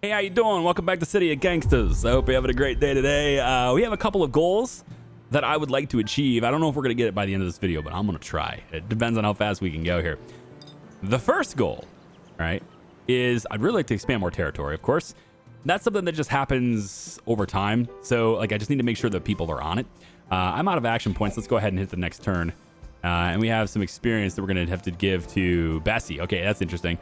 Hey, how you doing? Welcome back to City of Gangsters. I hope you're having a great day today. We have a couple of goals that I would like to achieve. I don't know if we're going to get it by the end of this video, but I'm going to try. It depends on how fast we can go here. The first goal, right, is I'd really like to expand more territory, of course. That's something that just happens over time. So, like, I just need to make sure that people are on it. I'm out of action points. Let's go ahead and hit the next turn. And we have some experience that we're going to have to give to Bessie. Okay, that's interesting.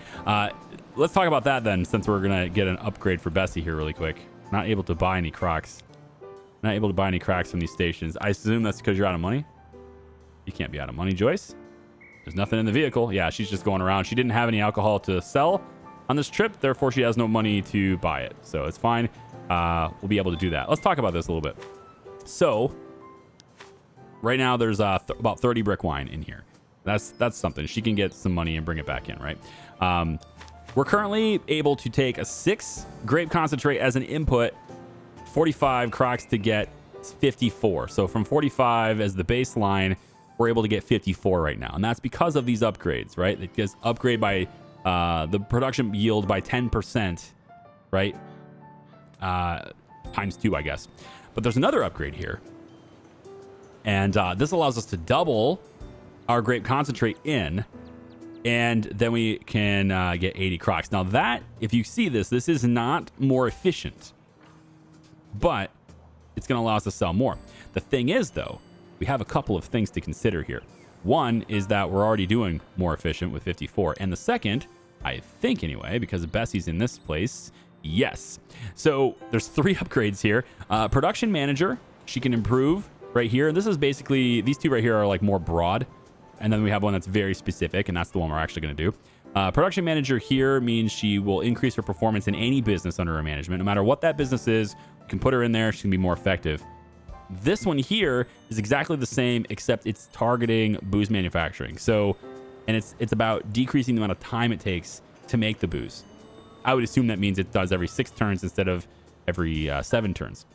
Let's talk about that then, since we're going to get an upgrade for Bessie here really quick. Not able to buy any Crocs. Not able to buy any Crocs from these stations. I assume that's because you're out of money. You can't be out of money, Joyce. There's nothing in the vehicle. Yeah, she's just going around. She didn't have any alcohol to sell on this trip. Therefore, she has no money to buy it. So it's fine. We'll be able to do that. Let's talk about this a little bit. So right now, there's about 30 brick wine in here. That's something. She can get some money and bring it back in, right? We're currently able to take a 6 grape concentrate as an input, 45 Crocs to get 54. So from 45 as the baseline, we're able to get 54 right now. And that's because of these upgrades, right? It gets upgrade by the production yield by 10%, right? Times 2, I guess. But there's another upgrade here. And this allows us to double our grape concentrate in, and then we can get 80 Crocs. Now that, if you see this is not more efficient, but it's going to allow us to sell more. The thing is, though, we have a couple of things to consider here. One is that we're already doing more efficient with 54. And the second, I think anyway, because Bessie's in this place, yes. So there's 3 upgrades here. Production manager, she can improve right here. And this is basically, these 2 right here are like more broad. And then we have one that's very specific, and that's the one we're actually going to do. Production manager here means she will increase her performance in any business under her management. No matter what that business is, you can put her in there. She can be more effective. This one here is exactly the same, except it's targeting booze manufacturing. So, and it's about decreasing the amount of time it takes to make the booze. I would assume that means it does every 6 turns instead of every 7 turns.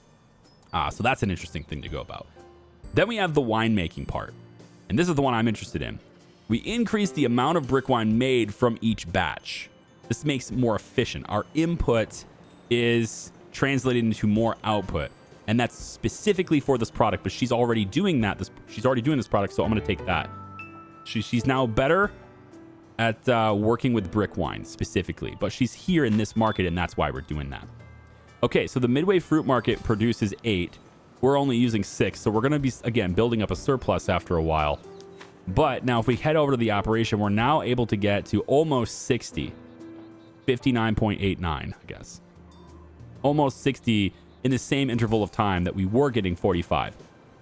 So that's an interesting thing to go about. Then we have the winemaking part. And this is the one I'm interested in. We increase the amount of brick wine made from each batch. This makes it more efficient. Our input is translated into more output. And that's specifically for this product, but she's already doing that. She's already doing this product, so I'm going to take that. She's now better at working with brick wine specifically, but she's here in this market, and that's why we're doing that. Okay, so the Midway Fruit Market produces 8. We're only using 6, so we're going to be, again, building up a surplus after a while. But now if we head over to the operation, we're now able to get to almost 60. 59.89, I guess. Almost 60 in the same interval of time that we were getting 45.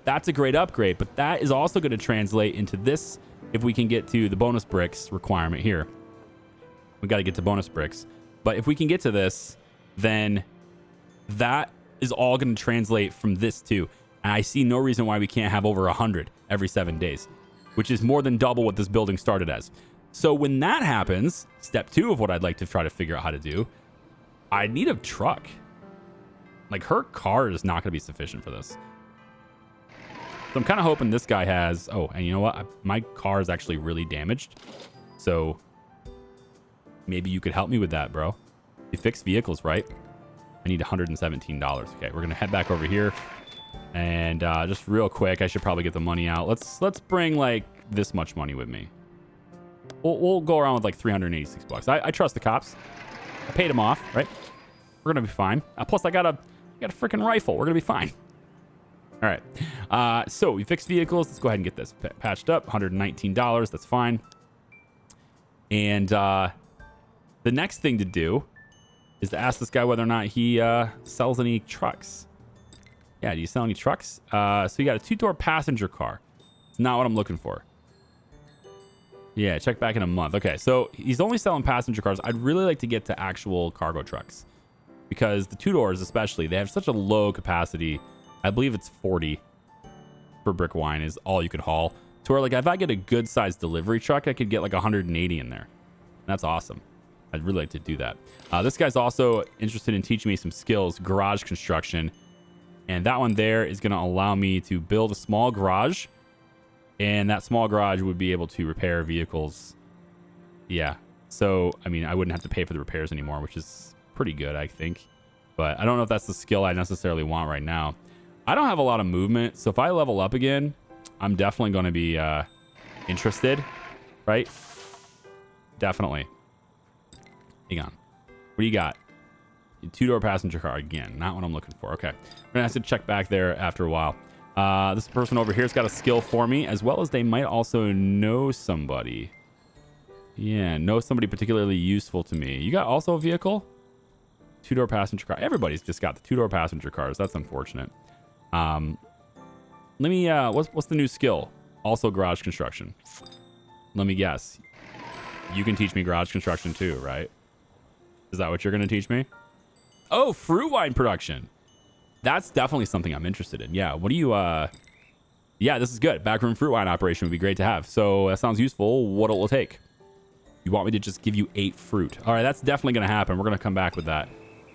That's a great upgrade, but that is also going to translate into this if we can get to the bonus bricks requirement here. We got to get to bonus bricks. But if we can get to this, then that is all going to translate from this too. And I see no reason why we can't have over 100 every 7 days, which is more than double what this building started as. So when that happens, step 2 of what I'd like to try to figure out how to do, I need a truck. Like, her car is not going to be sufficient for this. So I'm kind of hoping this guy has... Oh, and you know what? My car is actually really damaged. So maybe you could help me with that, bro. You fix vehicles, right? I need $117. Okay, we're going to head back over here. And just real quick, I should probably get the money out. Let's bring, like, this much money with me. We'll go around with, like, 386 bucks. I trust the cops. I paid them off, right? We're going to be fine. Plus, I got a freaking rifle. We're going to be fine. All right. So we fixed vehicles. Let's go ahead and get this patched up. $119. That's fine. And the next thing to do is to ask this guy whether or not he sells any trucks. Yeah, do you sell any trucks? So you got a 2-door passenger car. It's not what I'm looking for. Yeah, check back in a month. Okay, so he's only selling passenger cars. I'd really like to get to actual cargo trucks, because the 2-doors especially, they have such a low capacity. I believe it's 40 for brick wine is all you could haul. To where, like, if I get a good sized delivery truck, I could get like 180 in there. That's awesome. I'd really like to do that. This guy's also interested in teaching me some skills, garage construction. And that one there is going to allow me to build a small garage. And that small garage would be able to repair vehicles. Yeah. So, I mean, I wouldn't have to pay for the repairs anymore, which is pretty good, I think. But I don't know if that's the skill I necessarily want right now. I don't have a lot of movement, so if I level up again, I'm definitely going to be interested, right? Definitely. Hang on. What do you got? Two-door passenger car. Again, not what I'm looking for. Okay. I'm going to have to check back there after a while. This person over here's got a skill for me, as well as they might also know somebody. Yeah, know somebody particularly useful to me. You got also a vehicle? Two-door passenger car. Everybody's just got the two-door passenger cars. That's unfortunate. Let me, what's the new skill? Also garage construction. Let me guess. You can teach me garage construction too, right? Is that what you're going to teach me? Oh, fruit wine production. That's definitely something I'm interested in. Yeah. What do you, yeah, this is good. Backroom fruit wine operation would be great to have. So that sounds useful. What it will take? You want me to just give you 8 fruit? All right. That's definitely going to happen. We're going to come back with that.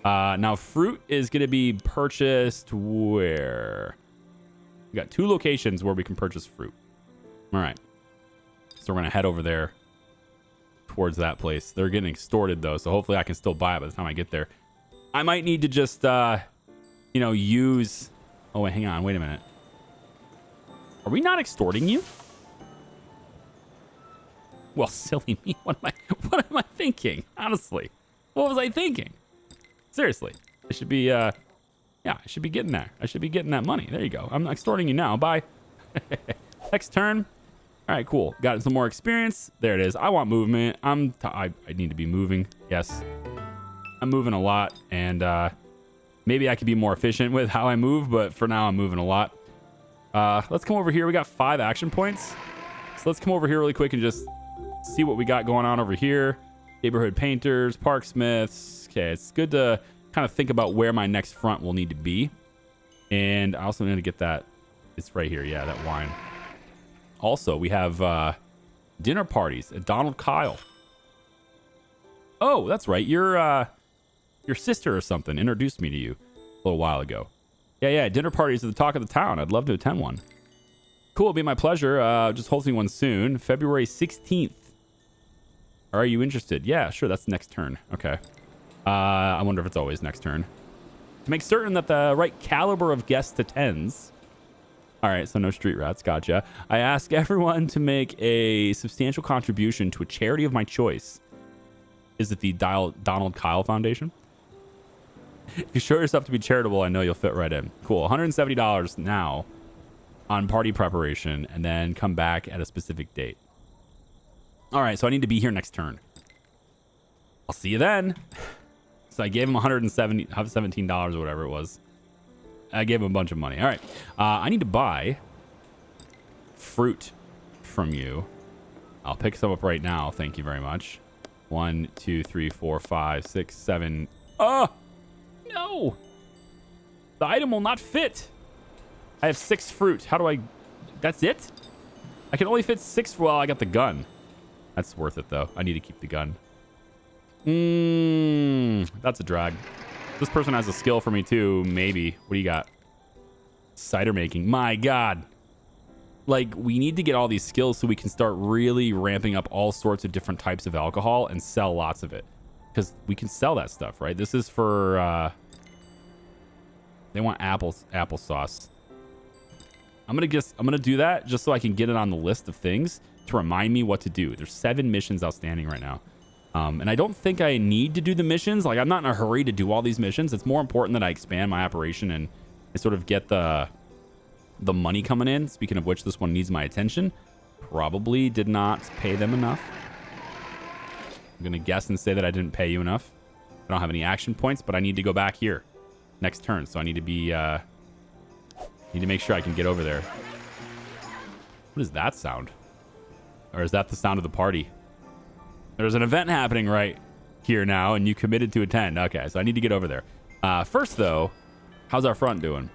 Now fruit is going to be purchased where? We got 2 locations where we can purchase fruit. All right. So we're going to head over there towards that place. They're getting extorted though. So hopefully I can still buy it by the time I get there. I might need to just, you know, use... Oh, wait, hang on. Wait a minute. Are we not extorting you? Well, silly me. What am I thinking? Honestly. What was I thinking? Seriously. I should be, yeah, I should be getting that. I should be getting that money. There you go. I'm extorting you now. Bye. Next turn. All right, cool. Got some more experience. There it is. I want movement. I need to be moving. Yes. I'm moving a lot, and maybe I could be more efficient with how I move, but for now I'm moving a lot. Let's come over here. We got 5 action points. So let's come over here really quick and just see what we got going on over here. Neighborhood painters, parksmiths. Okay, it's good to kind of think about where my next front will need to be. And I also need to get that. It's right here. Yeah, that wine. Also, we have dinner parties at Donald Kyle. Oh, that's right. Your sister or something introduced me to you a little while ago. Yeah. Dinner parties are the talk of the town. I'd love to attend one. Cool. It'll be my pleasure. Just hosting one soon. February 16th. Are you interested? Yeah, sure. That's next turn. Okay. I wonder if it's always next turn. To make certain that the right caliber of guest attends. All right. So no street rats. Gotcha. I ask everyone to make a substantial contribution to a charity of my choice. Is it the Donald Kyle Foundation? If you show yourself to be charitable, I know you'll fit right in. Cool. $170 now on party preparation, and then come back at a specific date. All right, so I need to be here next turn. I'll see you then. So I gave him $17 or whatever it was. I gave him a bunch of money. All right. I need to buy fruit from you. I'll pick some up right now. Thank you very much. 1, 2, 3, 4, 5, 6, 7. Oh, no. The item will not fit. I have 6 fruit. How do I... That's it? I can only fit 6. Well, I got the gun. That's worth it, though. I need to keep the gun. That's a drag. This person has a skill for me, too. Maybe. What do you got? Cider making. My God. Like, we need to get all these skills so we can start really ramping up all sorts of different types of alcohol and sell lots of it. Because we can sell that stuff, right? This is for... They want applesauce. I'm gonna do that just so I can get it on the list of things to remind me what to do. There's 7 missions outstanding right now. And I don't think I need to do the missions. Like, I'm not in a hurry to do all these missions. It's more important that I expand my operation and sort of get the money coming in. Speaking of which, this one needs my attention. Probably did not pay them enough. I'm gonna guess and say that I didn't pay you enough. I don't have any action points, but I need to go back here next turn. So I need to be, need to make sure I can get over there. What is that sound? Or is that the sound of the party? There's an event happening right here now, and you committed to attend. Okay, so I need to get over there. First, though, how's our front doing?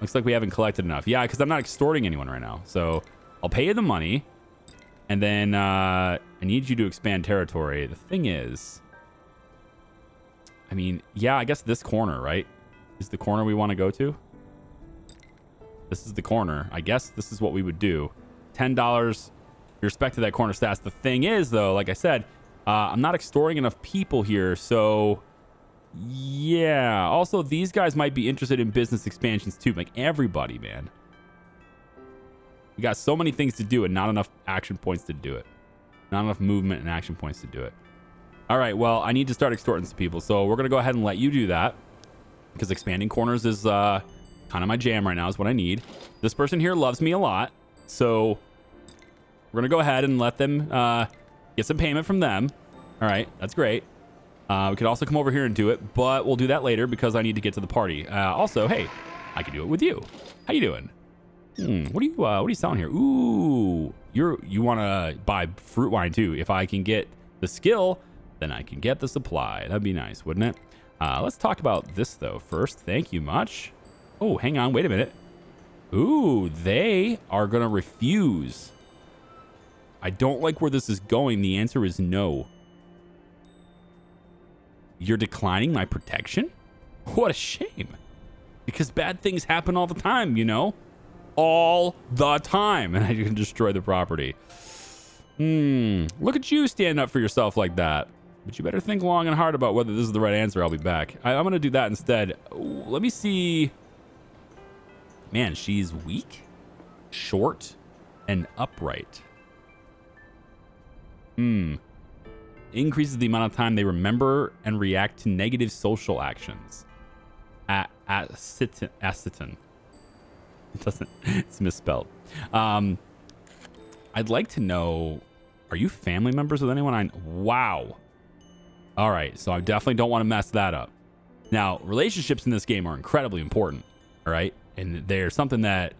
Looks like we haven't collected enough. Yeah, because I'm not extorting anyone right now. So I'll pay you the money, and then I need you to expand territory. The thing is, I mean, yeah, I guess this corner, right, is the corner we want to go to. This is the corner. I guess this is what we would do. $10 respect to that corner stats. The thing is, though, like I said, I'm not extorting enough people here, so Yeah. Also, these guys might be interested in business expansions too. Like everybody, man. We got so many things to do and not enough action points to do it. Not enough movement and action points to do it. All right. Well, I need to start extorting some people. So we're going to go ahead and let you do that. Because expanding corners is kind of my jam right now, is what I need. This person here loves me a lot. So we're going to go ahead and let them get some payment from them. All right. That's great. We could also come over here and do it, but we'll do that later because I need to get to the party. Also, hey, I can do it with you. How you doing? What are you selling here? Ooh, you want to buy fruit wine too. If I can get the skill, then I can get the supply. That'd be nice, wouldn't it? Let's talk about this though first. Thank you much. Oh, hang on. Wait a minute. Ooh, they are going to refuse. I don't like where this is going. The answer is no. You're declining my protection? What a shame. Because bad things happen all the time, you know? All the time. And I can destroy the property. Look at you standing up for yourself like that. But you better think long and hard about whether this is the right answer. I'll be back. I'm going to do that instead. Ooh, let me see. Man, she's weak, short, and upright. Increases the amount of time they remember and react to negative social actions. Acetin. It doesn't. It's misspelled. I'd like to know. Are you family members with anyone? Wow. All right, so I definitely don't want to mess that up. Now, relationships in this game are incredibly important, all right? And they're something that,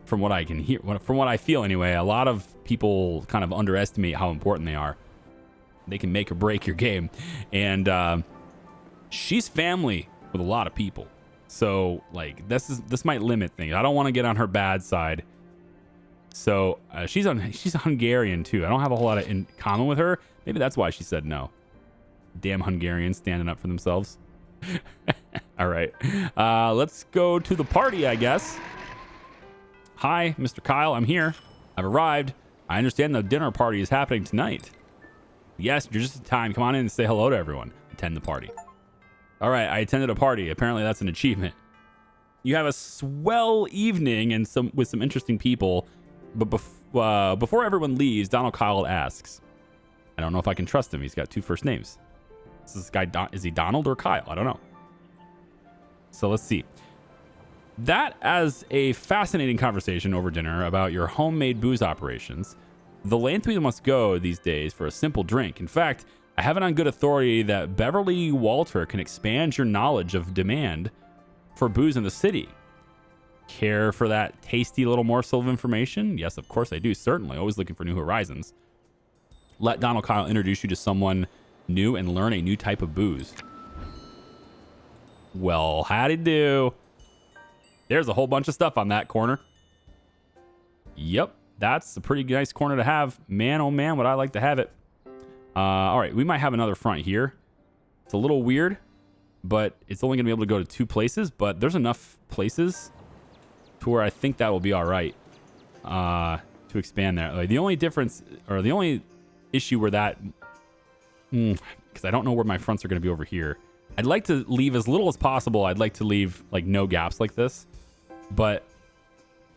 from what I can hear, from what I feel anyway, a lot of people kind of underestimate how important they are. They can make or break your game. And she's family with a lot of people. So, like, this might limit things. I don't want to get on her bad side. So, she's Hungarian, too. I don't have a whole lot in common with her. Maybe that's why she said no. Damn Hungarians standing up for themselves. All right. Let's go to the party, I guess. Hi, Mr. Kyle. I'm here. I've arrived. I understand the dinner party is happening tonight. Yes, you're just in time. Come on in and say hello to everyone. Attend the party. All right. I attended a party. Apparently, that's an achievement. You have a swell evening and with some interesting people. But before everyone leaves, Donald Kyle asks, I don't know if I can trust him. He's got two first names. Is this guy, is he Donald or Kyle? I don't know. So let's see. That as a fascinating conversation over dinner about your homemade booze operations, the length we must go these days for a simple drink. In fact, I have it on good authority that Beverly Walter can expand your knowledge of demand for booze in the city. Care for that tasty little morsel of information? Yes, of course I do. Certainly. Always looking for new horizons. Let Donald Kyle introduce you to someone new and learn a new type of booze. Well, howdy do. There's a whole bunch of stuff on that corner. Yep, that's a pretty nice corner to have. Man, oh man, would I like to have it. All right, we might have another front here. It's a little weird, but it's only going to be able to go to two places. But there's enough places to where I think that will be all right to expand there. Like, the only difference, or the only issue where that... because I don't know where my fronts are going to be over here. I'd like to leave as little as possible. I'd like to leave like no gaps like this. But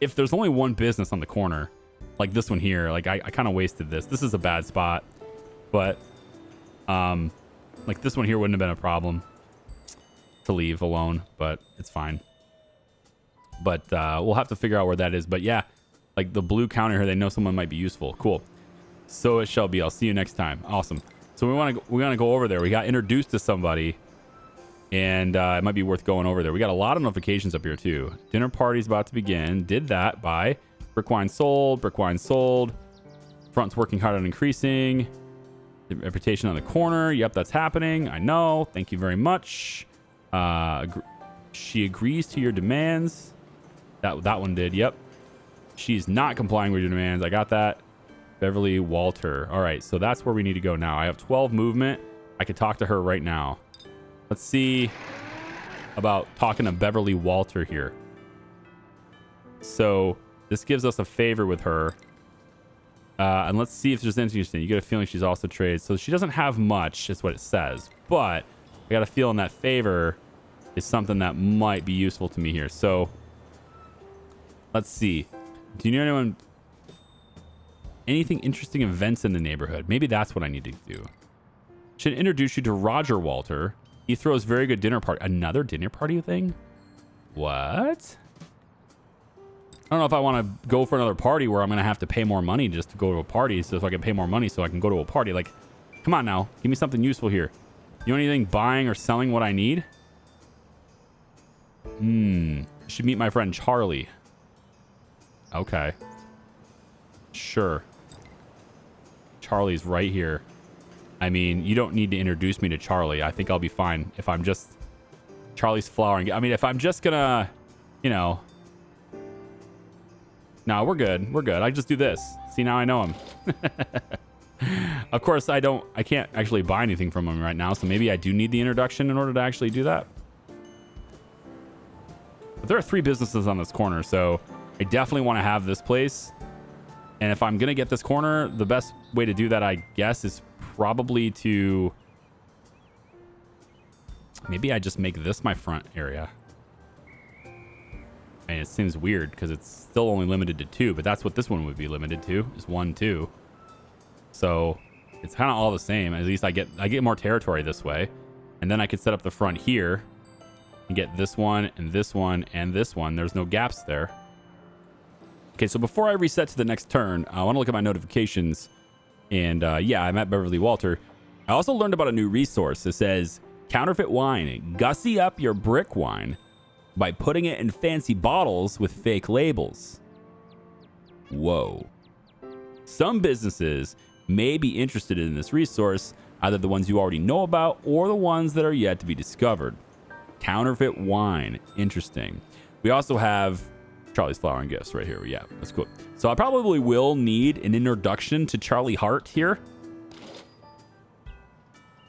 if there's only one business on the corner, like this one here, like I kind of wasted this. This is a bad spot. But like this one here wouldn't have been a problem to leave alone, but it's fine. But we'll have to figure out where that is. But yeah, like the blue counter here, they know someone might be useful. Cool. So it shall be. I'll see you next time. Awesome. So we want to go over there. We got introduced to somebody, and it might be worth going over there. We got a lot of notifications up here too. Dinner party's about to begin. Did that. Buy. Brick wine sold. Brick wine sold. Front's working hard on increasing. The reputation on the corner. Yep, that's happening. I know. Thank you very much. She agrees to your demands. That one did. Yep. She's not complying with your demands. I got that. Beverly Walter. All right, so that's where we need to go now. I have 12 movement. I could talk to her right now. Let's see about talking to Beverly Walter here. So this gives us a favor with her. And let's see if there's anything interesting. You get a feeling she's also traded. So she doesn't have much, is what it says. But I got a feeling that favor is something that might be useful to me here. So let's see. Do you know anyone? Anything interesting events in the neighborhood? Maybe that's what I need to do. Should introduce you to Roger Walter. He throws very good dinner party. Another dinner party thing? What? I don't know if I want to go for another party where I'm going to have to pay more money just to go to a party. So if I can pay more money so I can go to a party. Like, come on now. Give me something useful here. You know anything buying or selling what I need? Should meet my friend Charlie. Okay. Sure. Charlie's right here. I mean, you don't need to introduce me to Charlie. I think I'll be fine if I'm just Charlie's flowering. I mean, if I'm just gonna, you know. No, we're good. We're good. I just do this. See, now I know him. Of course, I can't actually buy anything from him right now, so maybe I do need the introduction in order to actually do that. But there are 3 businesses on this corner, so I definitely want to have this place. And if I'm going to get this corner, the best way to do that, I guess, is probably to... Maybe I just make this my front area. And it seems weird because it's still only limited to 2, but that's what this one would be limited to, is 1, 2. So it's kind of all the same. At least I get more territory this way. And then I could set up the front here and get this one and this one and this one. There's no gaps there. Okay, so before I reset to the next turn, I want to look at my notifications. And yeah, I'm at Beverly Walter. I also learned about a new resource. It says, counterfeit wine. Gussy up your brick wine by putting it in fancy bottles with fake labels. Whoa. Some businesses may be interested in this resource, either the ones you already know about or the ones that are yet to be discovered. Counterfeit wine. Interesting. We also have Charlie's Flowering Gifts right here. Yeah, that's cool. So I probably will need an introduction to Charlie Hart here,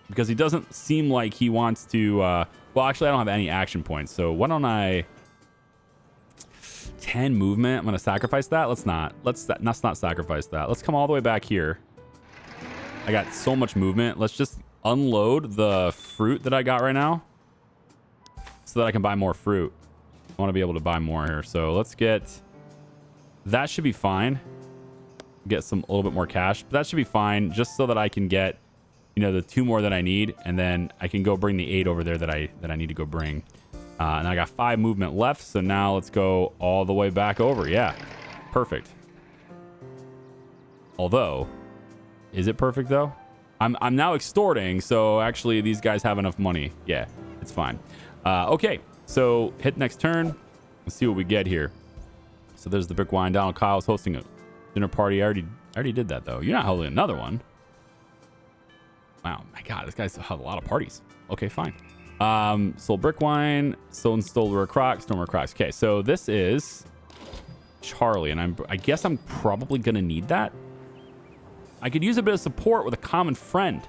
because he doesn't seem like he wants to... well, actually, I don't have any action points. So why don't I... 10 movement. I'm going to sacrifice that. Let's not sacrifice that. Let's come all the way back here. I got so much movement. Let's just unload the fruit that I got right now so that I can buy more fruit. I want to be able to buy more here. So let's get... That should be fine. Get a little bit more cash. But that should be fine just so that I can get, you know, the 2 more that I need. And then I can go bring the 8 over there that I need to go bring. And I got 5 movement left. So now let's go all the way back over. Yeah. Perfect. Although, is it perfect though? I'm now extorting. So actually these guys have enough money. Yeah, it's fine. Okay. So hit next turn. Let's see what we get here. So there's the brick wine. Donald Kyle's hosting a dinner party. I already did that though. You're not holding another one. Wow, my God, this guy's have a lot of parties. Okay, fine. Sold brick wine. Sold Stoler Crocs. No more Crocs. Okay, so this is Charlie, and I guess I'm probably gonna need that. I could use a bit of support with a common friend.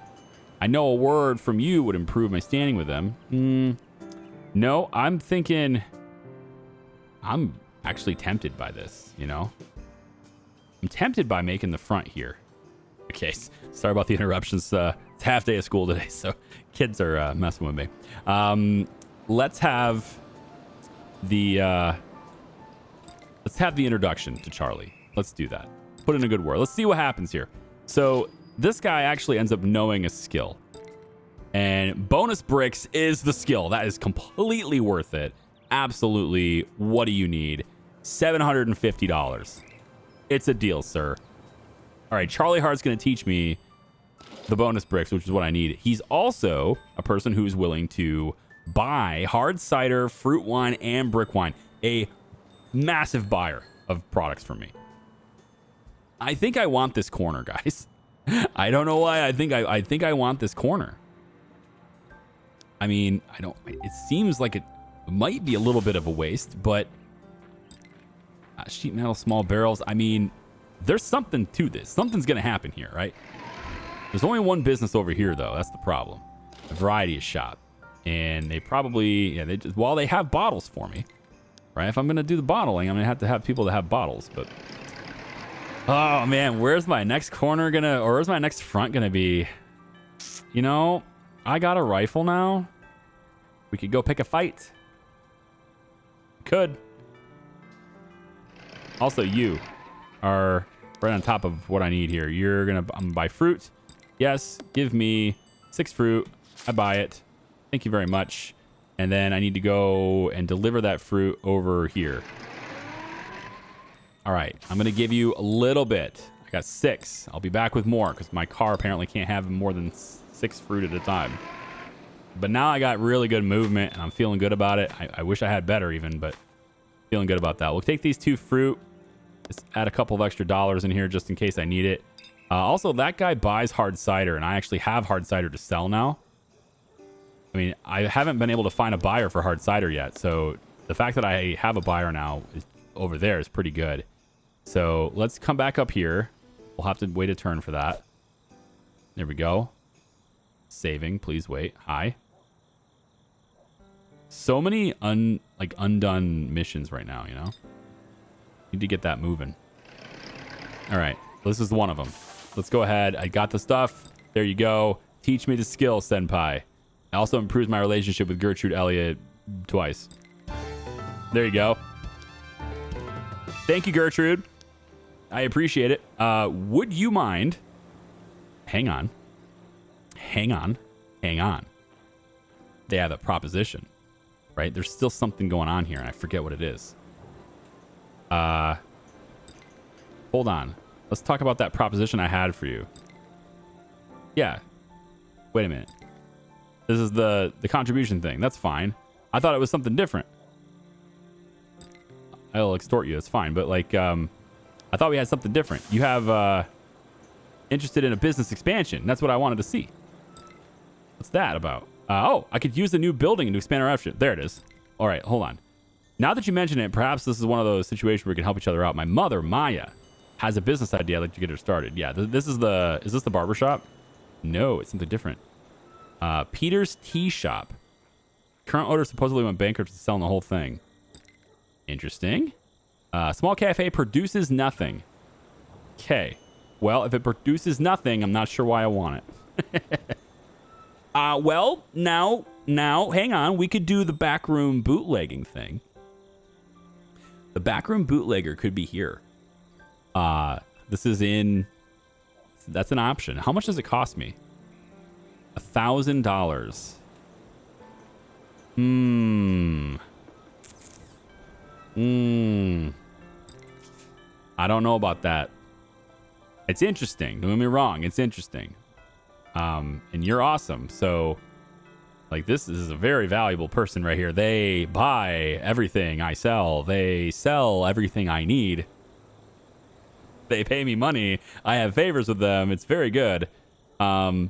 I know a word from you would improve my standing with them. No, I'm thinking... I'm actually tempted by this, you know? I'm tempted by making the front here. Okay, sorry about the interruptions. It's half day of school today, so kids are messing with me. Let's have the introduction to Charlie. Let's do that. Put in a good word. Let's see what happens here. So this guy actually ends up knowing a skill. And bonus bricks is the skill. That is completely worth it. Absolutely. What do you need? $750. It's a deal, sir. All right, Charlie Hart's going to teach me the bonus bricks, which is what I need. He's also a person who's willing to buy hard cider, fruit wine, and brick wine. A massive buyer of products for me. I think I want this corner, guys. I don't know why. I think I want this corner. I mean, it seems like it might be a little bit of a waste, but sheet metal, small barrels. I mean, there's something to this. Something's going to happen here, right? There's only one business over here, though. That's the problem. A variety shop. And they probably, they have bottles for me, right? If I'm going to do the bottling, I'm going to have people that have bottles, but... Oh, man, where's my next corner or where's my next front going to be? You know, I got a rifle now. We could go pick a fight. Could. Also, you are right on top of what I need here. I'm gonna buy fruit. Yes, give me 6 fruit. I buy it. Thank you very much. And then I need to go and deliver that fruit over here. All right, I'm gonna give you a little bit. I got 6. I'll be back with more because my car apparently can't have more than 6 fruit at a time. But now I got really good movement and I'm feeling good about it. I wish I had better even, but feeling good about that. We'll take these 2 fruit. Just add a couple of extra dollars in here just in case I need it. Also, that guy buys hard cider and I actually have hard cider to sell now. I mean, I haven't been able to find a buyer for hard cider yet. So the fact that I have a buyer now over there is pretty good. So let's come back up here. We'll have to wait a turn for that. There we go. Saving, please wait. Hi. So many undone missions right now, you know? Need to get that moving. All right. This is one of them. Let's go ahead. I got the stuff. There you go. Teach me the skill, senpai. It also improves my relationship with Gertrude Elliott twice. There you go. Thank you, Gertrude. I appreciate it. Would you mind? Hang on. Hang on. Hang on. They have a proposition, right? There's still something going on here, and I forget what it is. Hold on. Let's talk about that proposition I had for you. Yeah. Wait a minute. This is the contribution thing. That's fine. I thought it was something different. I'll extort you. That's fine. But like, I thought we had something different. You have interested in a business expansion. That's what I wanted to see. What's that about? Oh, I could use the new building to expand our effort. There it is. All right, hold on. Now that you mention it, perhaps this is one of those situations where we can help each other out. My mother, Maya, has a business idea. I'd like to get her started. Yeah, is this the barber shop? No, it's something different. Peter's Tea Shop. Current owner supposedly went bankrupt to selling the whole thing. Interesting. Small cafe produces nothing. Okay. Well, if it produces nothing, I'm not sure why I want it. Well, now, hang on. We could do the backroom bootlegging thing. The backroom bootlegger could be here. This is in... That's an option. How much does it cost me? $1,000. I don't know about that. It's interesting. Don't get me wrong. It's interesting. And you're awesome. So, like, this is a very valuable person right here. They buy everything I sell. They sell everything I need. They pay me money. I have favors with them. It's very good. But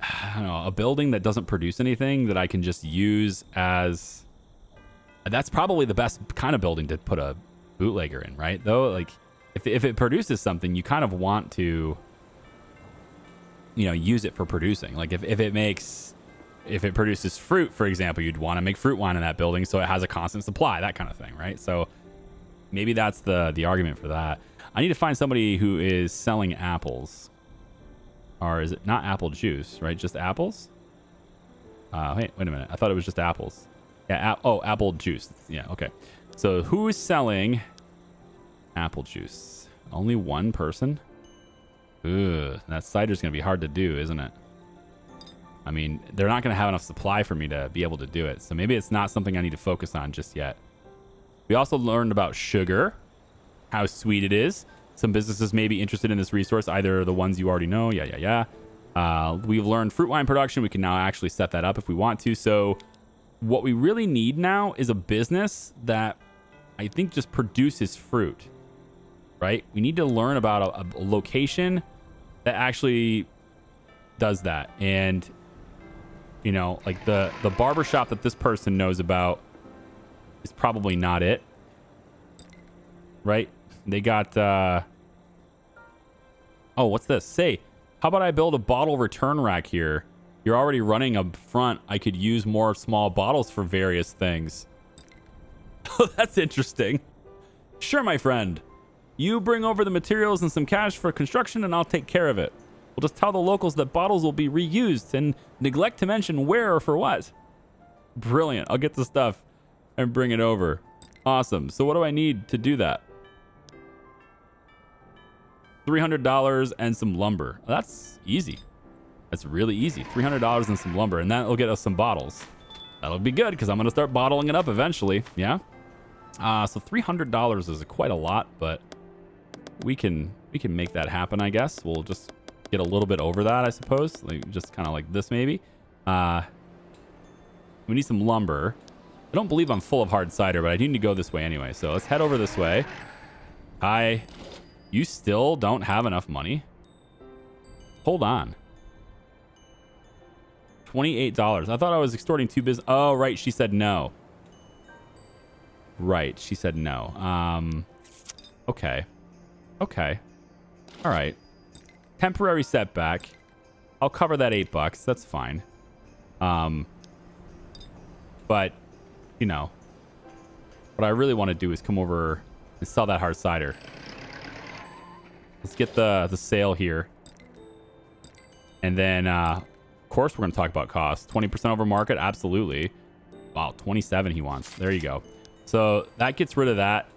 I don't know, a building that doesn't produce anything that I can just use as... That's probably the best kind of building to put a bootlegger in, right? Though, like, if it produces something, you kind of want to, you know, use it for producing. Like, if it produces fruit, for example, you'd want to make fruit wine in that building so it has a constant supply, that kind of thing, right? So maybe that's the argument for that. I need to find somebody who is selling apples. Or is it not apple juice, right? Just apples? Wait a minute. I thought it was just apples. Yeah, apple juice. Yeah, okay. So who is selling apple juice? Only one person? Ugh, that cider's going to be hard to do, isn't it? I mean, they're not going to have enough supply for me to be able to do it. So maybe it's not something I need to focus on just yet. We also learned about sugar, how sweet it is. Some businesses may be interested in this resource, either the ones you already know. Yeah. We've learned fruit wine production. We can now actually set that up if we want to. So what we really need now is a business that I think just produces fruit, right? We need to learn about a location that actually does that. And, you know, like the barber shop that this person knows about is probably not it, right? They got, oh, what's this? Say, how about I build a bottle return rack here? You're already running up front. I could use more small bottles for various things. Oh, that's interesting. Sure, my friend. You bring over the materials and some cash for construction and I'll take care of it. We'll just tell the locals that bottles will be reused and neglect to mention where or for what. Brilliant. I'll get the stuff and bring it over. Awesome. So what do I need to do that? $300 and some lumber. That's easy. That's really easy. $300 and some lumber, and that'll get us some bottles. That'll be good because I'm going to start bottling it up eventually. Yeah. So $300 is quite a lot, but we can make that happen, I guess. We'll just get a little bit over that, I suppose. Like just kind of like this, maybe. We need some lumber. I don't believe I'm full of hard cider, but I need to go this way anyway. So let's head over this way. Hi. You still don't have enough money? Hold on. $28. I thought I was extorting two business. Oh, right. She said no. Right. She said no. Okay. Okay. All right. Temporary setback. I'll cover that $8. That's fine. But, you know, what I really want to do is come over and sell that hard cider. Let's get the sale here. And then, of course, we're going to talk about cost. 20% over market? Absolutely. Wow, 27 he wants. There you go. So that gets rid of that.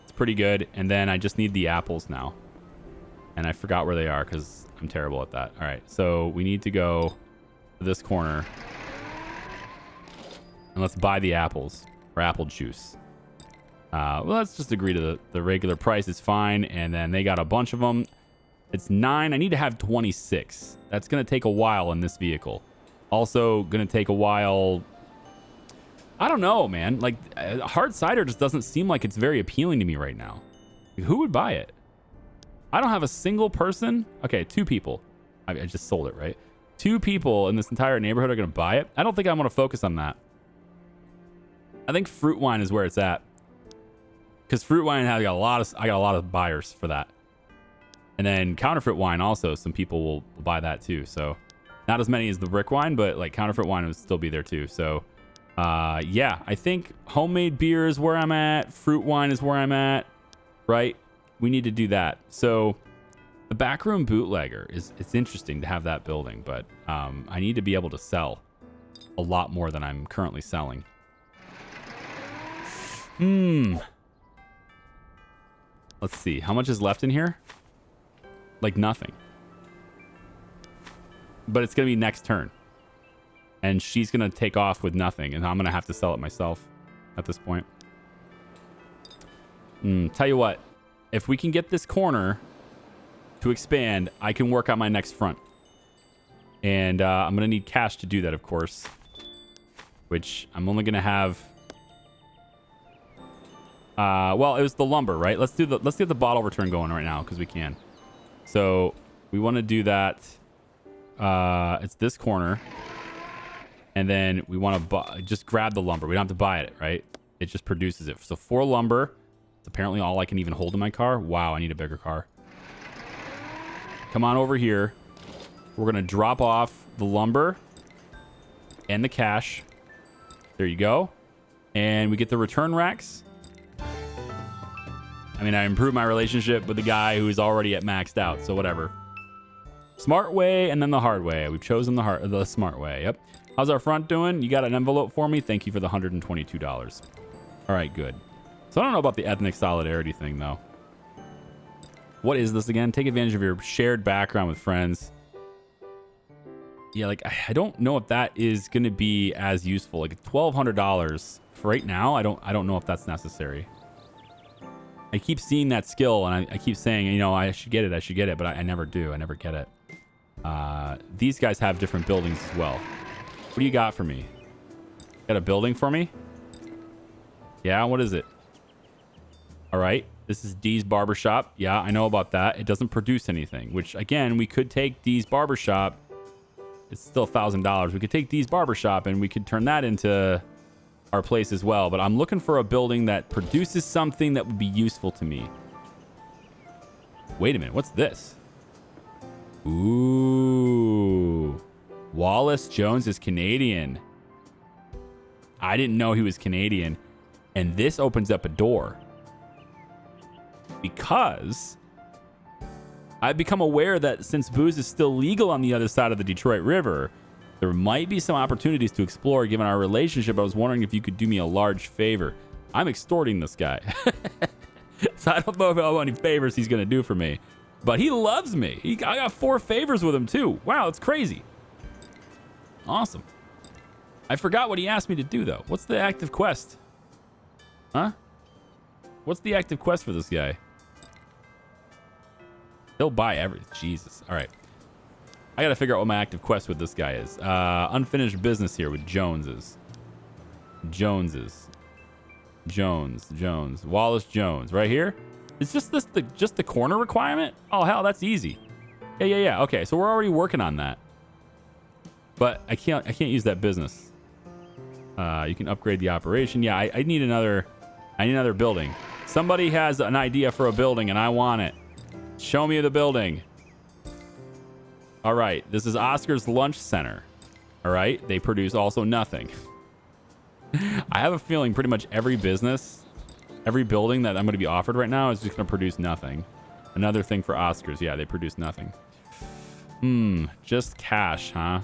It's pretty good. And then I just need the apples now. And I forgot where they are because I'm terrible at that. All right, so we need to go to this corner. And let's buy the apples or apple juice. Well, let's just agree to the regular price. It's fine. And then they got a bunch of them. It's 9. I need to have 26. That's going to take a while in this vehicle. Also going to take a while. I don't know, man. Like, hard cider just doesn't seem like it's very appealing to me right now. Who would buy it? I don't have a single person. Okay, 2 people. I just sold it, right? 2 people in this entire neighborhood are going to buy it. I don't think I'm going to focus on that. I think fruit wine is where it's at. Because fruit wine I got a lot of buyers for that. And then counterfeit wine also, some people will buy that too. So not as many as the brick wine, but like counterfeit wine would still be there too. So yeah, I think homemade beer is where I'm at. Fruit wine is where I'm at, right? We need to do that. So the backroom bootlegger it's interesting to have that building, but I need to be able to sell a lot more than I'm currently selling. Let's see. How much is left in here? Like nothing. But it's going to be next turn. And she's going to take off with nothing. And I'm going to have to sell it myself at this point. Tell you what. If we can get this corner to expand, I can work out my next front. And I'm going to need cash to do that, of course. Which I'm only going to have... well, it was the lumber, right? Let's get the bottle return going right now because we can. So we want to do that. It's this corner, and then we want to just grab the lumber. We don't have to buy it, right? It just produces it. So 4 lumber. It's apparently all I can even hold in my car. Wow, I need a bigger car. Come on over here. We're gonna drop off the lumber and the cash. There you go. And we get the return racks. I mean, I improved my relationship with the guy who is already at maxed out, so whatever. Smart way and then the hard way. We've chosen the smart way. Yep. How's our front doing? You got an envelope for me? Thank you for the $122. All right, good. So I don't know about the ethnic solidarity thing, though. What is this again? Take advantage of your shared background with friends. Yeah, like, I don't know if that is going to be as useful. Like, $1,200 for right now, I don't know if that's necessary. I keep seeing that skill, and I keep saying, you know, I should get it, but I never do. I never get it. These guys have different buildings as well. What do you got for me? Got a building for me? Yeah, what is it? All right, this is Dee's Barbershop. Yeah, I know about that. It doesn't produce anything, which, again, we could take Dee's Barbershop. It's still $1,000. We could take Dee's Barbershop, and we could turn that into... our place as well, but I'm looking for a building that produces something that would be useful to me. Wait a minute, what's this? Ooh, Wallace Jones is Canadian. I didn't know he was Canadian, and this opens up a door because I've become aware that since booze is still legal on the other side of the Detroit River, there might be some opportunities to explore given our relationship. I was wondering if you could do me a large favor. I'm extorting this guy. So I don't know how many favors he's going to do for me. But he loves me. I got 4 favors with him, too. Wow, it's crazy. Awesome. I forgot what he asked me to do, though. What's the active quest? Huh? What's the active quest for this guy? He'll buy everything. Jesus. All right. I got to figure out what my active quest with this guy is. Unfinished business here with Joneses. Joneses. Jones. Wallace Jones. Right here? Is just the corner requirement? Oh, hell, that's easy. Yeah. Okay, so we're already working on that. But I can't use that business. You can upgrade the operation. Yeah, I need another building. Somebody has an idea for a building and I want it. Show me the building. All right, this is Oscar's Lunch Center. All right, they produce also nothing. I have a feeling pretty much every business, every building that I'm going to be offered right now is just going to produce nothing. Another thing for Oscars. Yeah, they produce nothing. Just cash, huh?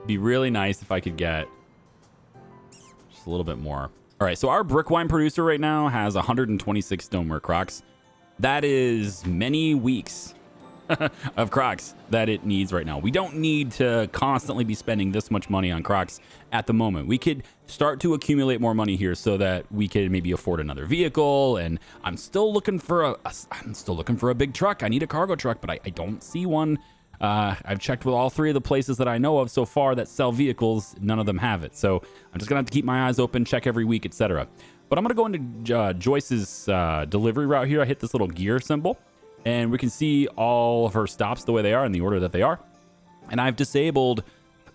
Be really nice if I could get just a little bit more. All right, so our brick wine producer right now has 126 stoneware crocks. That is many weeks of crocks that it needs right now. We don't need to constantly be spending this much money on crocks at the moment. We could start to accumulate more money here so that we can maybe afford another vehicle. And I'm still looking for a big truck. I need a cargo truck, but I don't see one. I've checked with all 3 of the places that I know of so far that sell vehicles. None of them have it. So I'm just gonna have to keep my eyes open, check every week, etc. But I'm gonna go into Joyce's delivery route here. I hit this little gear symbol, and we can see all of her stops the way they are in the order that they are. And I've disabled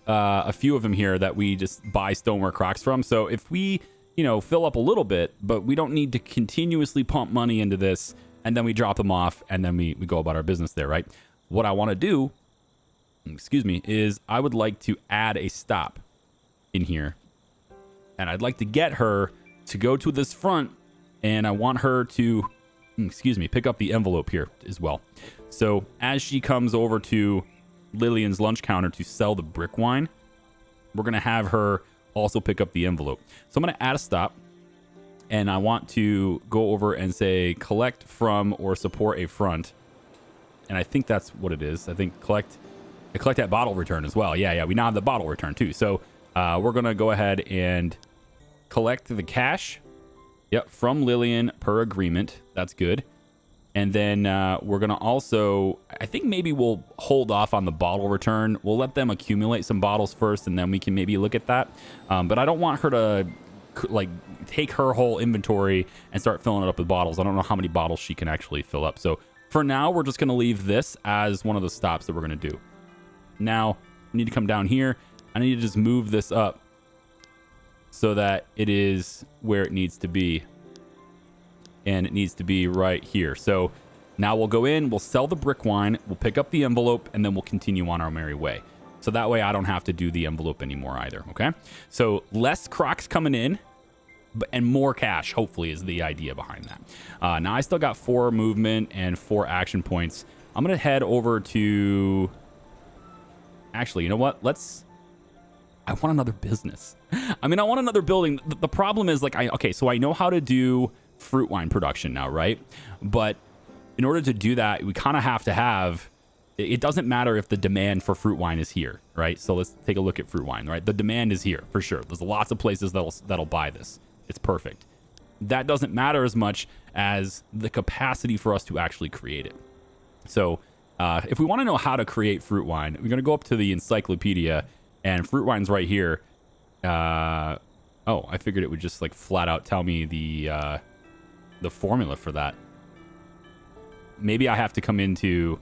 a few of them here that we just buy stoneware crocks from. So if we, fill up a little bit, but we don't need to continuously pump money into this, and then we drop them off, and then we go about our business there, right? What I want to do, is I would like to add a stop in here. And I'd like to get her to go to this front, and I want her to, pick up the envelope here as well. So as she comes over to Lillian's lunch counter to sell the brick wine, we're going to have her also pick up the envelope. So I'm going to add a stop, and I want to go over and say collect from or support a front. And I think that's what it is. I think collect that bottle return as well. Yeah. We now have the bottle return too. So we're going to go ahead and collect the cash. Yep. From Lillian per agreement. That's good. And then we're going to also, I think maybe we'll hold off on the bottle return. We'll let them accumulate some bottles first, and then we can maybe look at that. But I don't want her to take her whole inventory and start filling it up with bottles. I don't know how many bottles she can actually fill up. So for now, we're just going to leave this as one of the stops that we're going to do. Now, I need to come down here. I need to just move this up so that it is where it needs to be. And it needs to be right here. So now we'll go in, we'll sell the brick wine, we'll pick up the envelope, and then we'll continue on our merry way. So that way I don't have to do the envelope anymore either, okay? So less crocs coming in, and more cash, hopefully, is the idea behind that. Now I still got 4 movement and 4 action points. I'm going to head over to... Actually, you know what? I want another business. I want another building. The problem is, so I know how to do fruit wine production now, right? But in order to do that, we kind of have to have... It doesn't matter if the demand for fruit wine is here, right? So let's take a look at fruit wine, right? The demand is here, for sure. There's lots of places that'll buy this. It's perfect. That doesn't matter as much as the capacity for us to actually create it. So if we want to know how to create fruit wine, we're going to go up to the encyclopedia, and fruit wine's right here. I figured it would just flat out tell me the formula for that. Maybe I have to come into...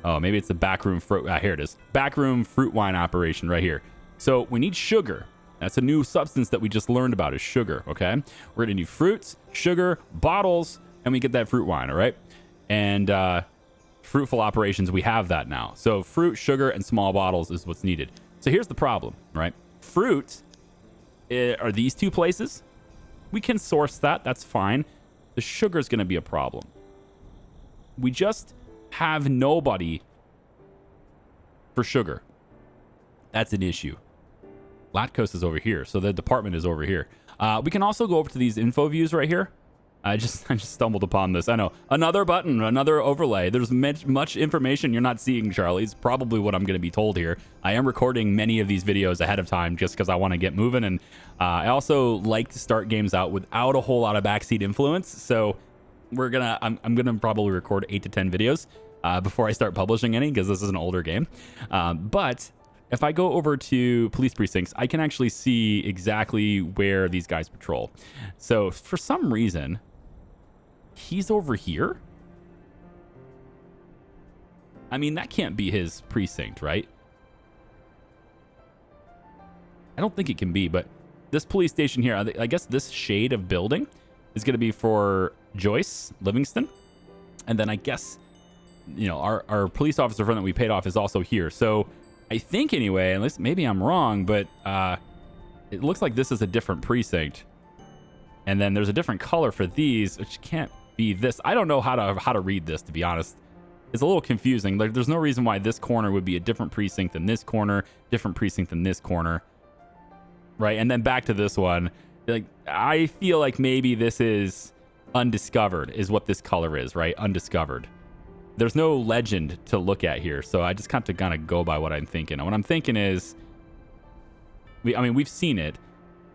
Oh, maybe it's the backroom fruit. Here it is. Backroom fruit wine operation right here. So we need sugar. That's a new substance that we just learned about is sugar, okay? We're going to need fruits, sugar, bottles, and we get that fruit wine, all right? And fruitful operations, we have that now. So fruit, sugar, and small bottles is what's needed. So here's the problem, right? Fruit are these 2 places. We can source that. That's fine. The sugar is going to be a problem. we just have nobody for sugar. That's an issue. Latcoast is over here, so the department is over here. We can also go over to these info views right here. I just stumbled upon this. I know. Another button, another overlay. There's much information you're not seeing, Charlie. It's probably what I'm going to be told here. I am recording many of these videos ahead of time just because I want to get moving. And I also like to start games out without a whole lot of backseat influence. So I'm going to probably record 8 to 10 videos before I start publishing any, because this is an older game. But if I go over to police precincts, I can actually see exactly where these guys patrol. So for some reason, he's over here. I mean, that can't be his precinct, right? I don't think it can be, but this police station here, I guess this shade of building is going to be for Joyce Livingston. And then I guess, you know, our police officer friend that we paid off is also here. So I think anyway, unless maybe I'm wrong, but it looks like this is a different precinct. And then there's a different color for these, which can't be this. I don't know how to read this, to be honest. It's a little confusing. Like, there's no reason why this corner would be a different precinct than this corner, different precinct than this corner, right? And then back to this one. Like, I feel like maybe this is undiscovered is what this color is, right? Undiscovered. There's no legend to look at here, so I just have to kind of go by what I'm thinking. And what I'm thinking is, I mean, we've seen it.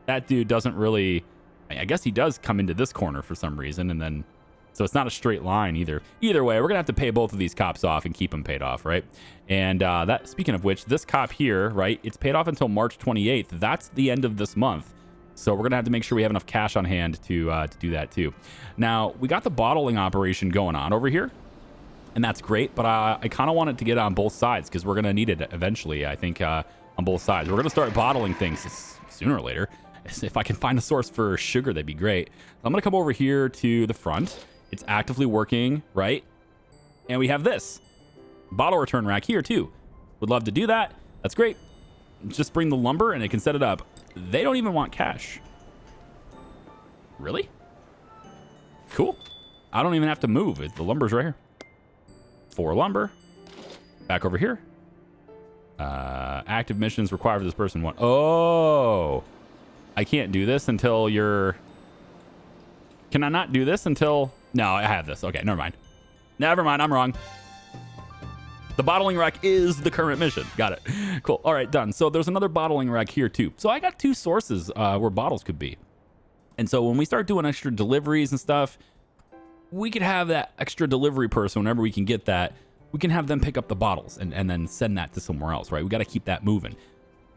That dude doesn't really, I guess he does come into this corner for some reason, and then, so it's not a straight line either. Either way, we're going to have to pay both of these cops off and keep them paid off, right? And that, speaking of which, this cop here, right, it's paid off until March 28th. That's the end of this month. So we're going to have to make sure we have enough cash on hand to do that too. Now, we got the bottling operation going on over here, and that's great, but I kind of want it to get on both sides because we're going to need it eventually, I think, on both sides. We're going to start bottling things sooner or later. If I can find a source for sugar, that'd be great. I'm going to come over here to the front. It's actively working, right? And we have this bottle return rack here too. Would love to do that. That's great. Just bring the lumber and it can set it up. They don't even want cash. Really? Cool. I don't even have to move. The lumber's right here. 4 lumber. Back over here. Active missions require for this person 1. Oh, I can't do this until you're... Can I not do this until... No, I have this. Okay, never mind. Never mind, I'm wrong. The bottling rack is the current mission. Got it. Cool. All right, done. So there's another bottling rack here too. So I got 2 sources where bottles could be. And so when we start doing extra deliveries and stuff, we could have that extra delivery person, whenever we can get that, we can have them pick up the bottles and then send that to somewhere else, right? We got to keep that moving.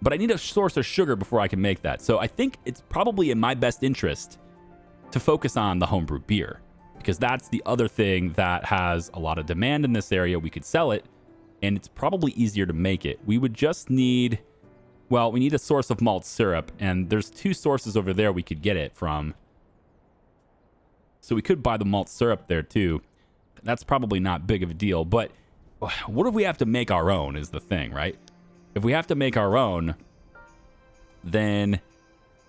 But I need a source of sugar before I can make that. So I think it's probably in my best interest to focus on the homebrew beer, because that's the other thing that has a lot of demand in this area. We could sell it, and it's probably easier to make it. We would just need, well, we need a source of malt syrup, and there's 2 sources over there we could get it from. So we could buy the malt syrup there too. That's probably not big of a deal, but what if we have to make our own is the thing, right? If we have to make our own, then,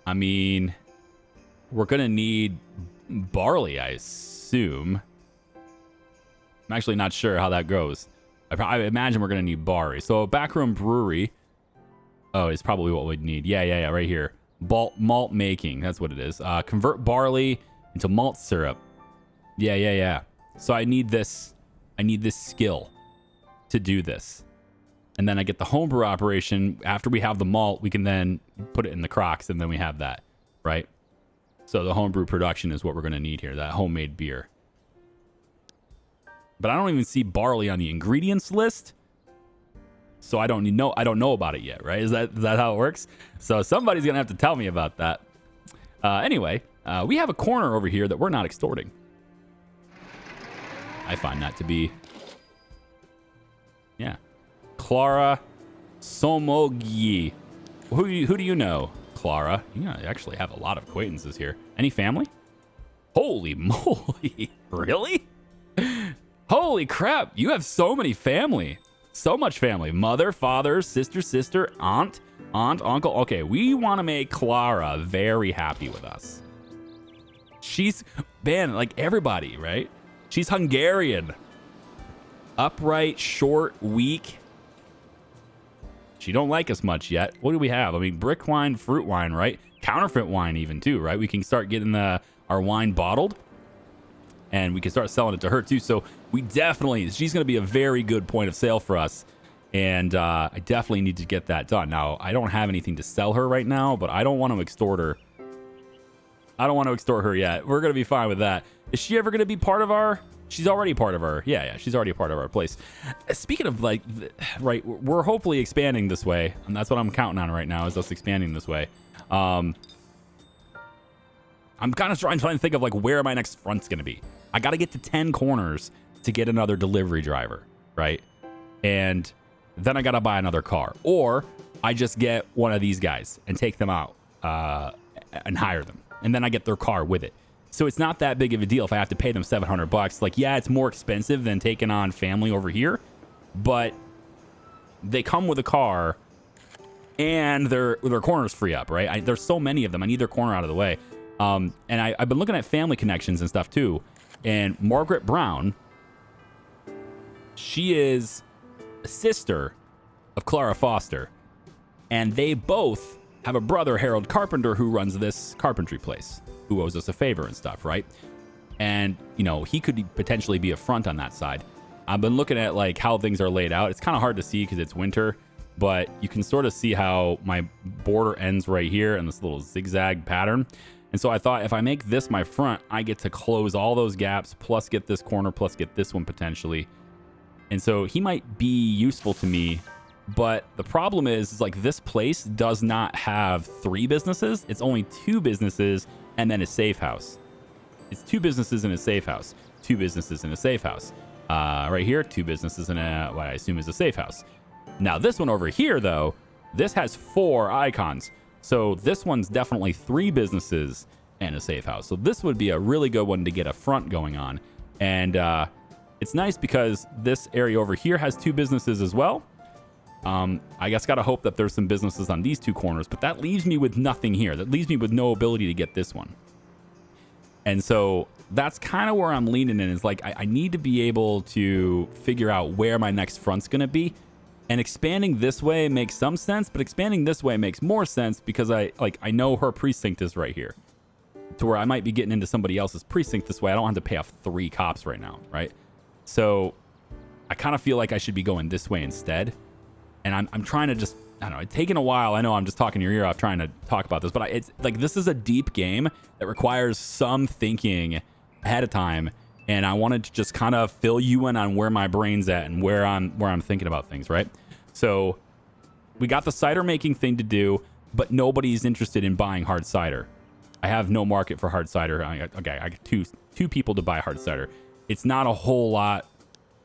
I mean, we're going to need barley, I assume. I'm actually not sure how that goes. I imagine we're going to need barley. So a backroom brewery. Oh, it's probably what we'd need. Yeah, right here. Malt making. That's what it is. Convert barley into malt syrup. Yeah. So I need this skill to do this. And then I get the homebrew operation. After we have the malt, we can then put it in the crocks, and then we have that, right? So the homebrew production is what we're going to need here, that homemade beer. But I don't even see barley on the ingredients list, so I don't know about it yet, right? Is that how it works? So somebody's going to have to tell me about that. Anyway, we have a corner over here that we're not extorting. I find that to be... Yeah. Clara Somogi. Who do you know, Clara? You actually have a lot of acquaintances here. Any family? Holy moly. Really? Holy crap. You have so many family. So much family. Mother, father, sister, aunt, uncle. Okay, we want to make Clara very happy with us. She's, man, like everybody, right? She's Hungarian. Upright, short, weak. She don't like us much yet. What do we have? I mean, brick wine, fruit wine, right? Counterfeit wine even too, right? We can start getting our wine bottled, and we can start selling it to her too. So she's going to be a very good point of sale for us. And I definitely need to get that done. Now, I don't have anything to sell her right now, but I don't want to extort her. I don't want to extort her yet. We're going to be fine with that. Is she ever going to be part of our... She's already part of our... Yeah, she's already a part of our place. Speaking of, like, right, we're hopefully expanding this way. And that's what I'm counting on right now, is us expanding this way. I'm kind of trying to think of, like, where my next front's going to be. I got to get to 10 corners to get another delivery driver, right? And then I got to buy another car. Or I just get one of these guys and take them out and hire them. And then I get their car with it. So it's not that big of a deal if I have to pay them $700. Like, yeah, it's more expensive than taking on family over here, but they come with a car and their corners free up, right? There's so many of them. I need their corner out of the way. And I've been looking at family connections and stuff too. And Margaret Brown, she is a sister of Clara Foster, and they both have a brother, Harold Carpenter, who runs this carpentry place, who owes us a favor and stuff, right? And, you know, he could potentially be a front on that side. I've been looking at, like, how things are laid out. It's kind of hard to see because it's winter, but you can sort of see how my border ends right here in this little zigzag pattern. And so I thought, if I make this my front, I get to close all those gaps, plus get this corner, plus get this one potentially. And so he might be useful to me. But the problem is like, this place does not have 3 businesses. It's only 2 businesses and then a safe house. It's 2 businesses and a safe house. 2 businesses and a safe house. Right here, 2 businesses and what I assume is a safe house. Now this one over here, though, this has 4 icons. So this one's definitely 3 businesses and a safe house. So this would be a really good one to get a front going on. And it's nice because this area over here has 2 businesses as well. I guess got to hope that there's some businesses on these 2 corners, but that leaves me with nothing here. That leaves me with no ability to get this one. And so that's kind of where I'm leaning in, is like, I need to be able to figure out where my next front's going to be. And expanding this way makes some sense, but expanding this way makes more sense because I know her precinct is right here, to where I might be getting into somebody else's precinct this way. I don't have to pay off 3 cops right now, right? So I kind of feel like I should be going this way instead. And I'm trying to just, I don't know, it's taken a while. I know I'm just talking your ear off trying to talk about this, but it's like, this is a deep game that requires some thinking ahead of time. And I wanted to just kind of fill you in on where my brain's at and where I'm thinking about things, right? So we got the cider making thing to do, but nobody's interested in buying hard cider. I have no market for hard cider. I got two people to buy hard cider. It's not a whole lot.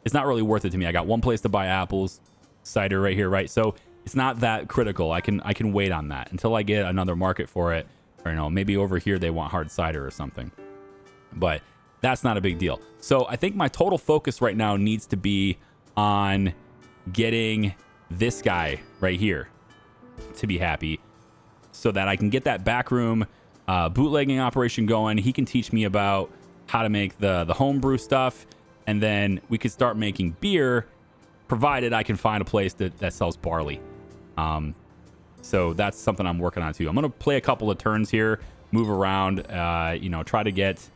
It's not really worth it to me. I got one place to buy apples, cider right here, right? So it's not that critical. I can wait on that until I get another market for it, or, you know, maybe over here they want hard cider or something. But that's not a big deal. So I think my total focus right now needs to be on getting this guy right here to be happy, so that I can get that backroom bootlegging operation going. He can teach me about how to make the homebrew stuff, and then we could start making beer, provided I can find a place that sells barley. So that's something I'm working on too. I'm going to play a couple of turns here, move around, try to get,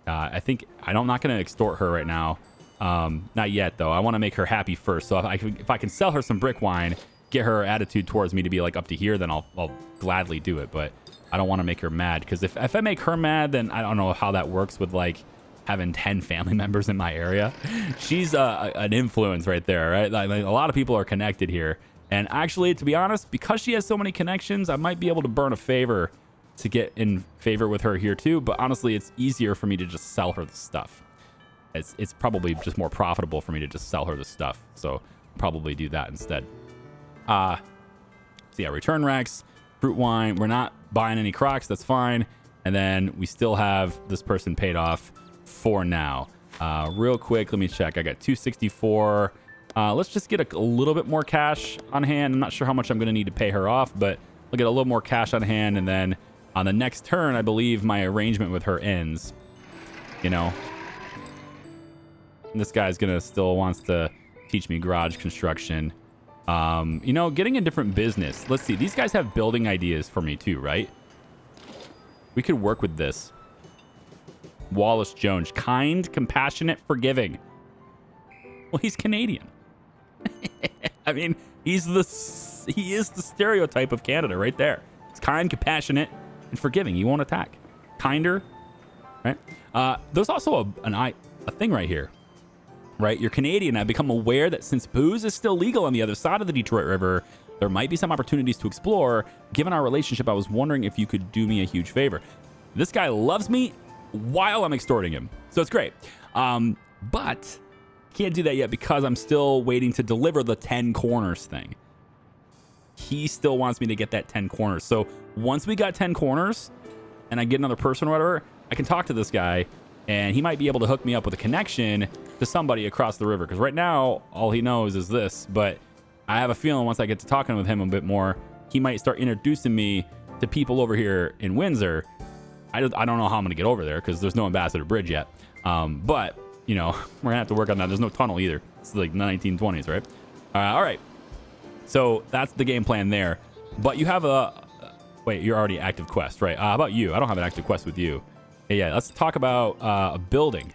I'm not going to extort her right now. Not yet though. I want to make her happy first. So if I can sell her some brick wine, get her attitude towards me to be like up to here, then I'll gladly do it. But I don't want to make her mad, because if I make her mad, then I don't know how that works with like having 10 family members in my area. She's an influence right there, right? Like, a lot of people are connected here. And actually, to be honest, because she has so many connections, I might be able to burn a favor to get in favor with her here too. But honestly, it's easier for me to just sell her the stuff. It's probably just more profitable for me to just sell her the stuff. So probably do that instead. So yeah, return racks, fruit wine. We're not buying any Crocs. That's fine. And then we still have this person paid off for now. Real quick, let me check. I got 264. Let's just get a little bit more cash on hand. I'm not sure how much I'm going to need to pay her off, but I'll get a little more cash on hand. And then on the next turn, I believe my arrangement with her ends. You know, And this guy's gonna still wants to teach me garage construction. You know, getting a different business. Let's see. These guys have building ideas for me too, right? We could work with this. Wallace Jones, kind, compassionate, forgiving. Well, he's Canadian. I mean, he is the stereotype of Canada right there. It's kind, compassionate, and forgiving. He won't attack. Kinder, right? There's also a thing right here, right? You're Canadian. I've become aware that since booze is still legal on the other side of the Detroit River, there might be some opportunities to explore. Given our relationship, I was wondering if you could do me a huge favor. This guy loves me while I'm extorting him, so it's great. But can't do that yet because I'm still waiting to deliver the 10 corners thing. He still wants me to get that 10 corners. So once we got 10 corners and I get another person or whatever, I can talk to this guy and he might be able to hook me up with a connection to somebody across the river. Because right now, all he knows is this. But I have a feeling once I get to talking with him a bit more, he might start introducing me to people over here in Windsor. I don't know how I'm going to get over there because there's no Ambassador Bridge yet. But, you know, we're going to have to work on that. There's no tunnel either. It's like the 1920s, right? All right. So that's the game plan there. But you have wait, you're already active quest, right? How about you? I don't have an active quest with you. Yeah, let's talk about a building,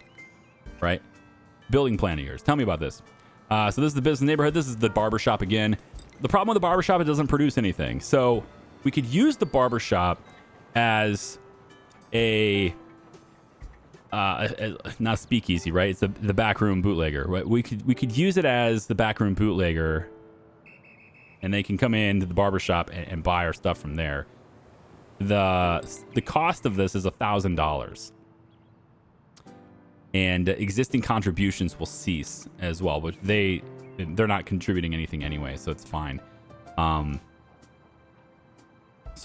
right? Building plan of yours. Tell me about this. So this is the business neighborhood. This is the barbershop again. The problem with the barbershop, it doesn't produce anything. So we could use the barbershop as not a speakeasy, right? It's the backroom bootlegger. Right? We could use it as the backroom bootlegger, and they can come into the barbershop and buy our stuff from there. The cost of this is $1,000, and existing contributions will cease as well, which they're not contributing anything anyway, so it's fine. So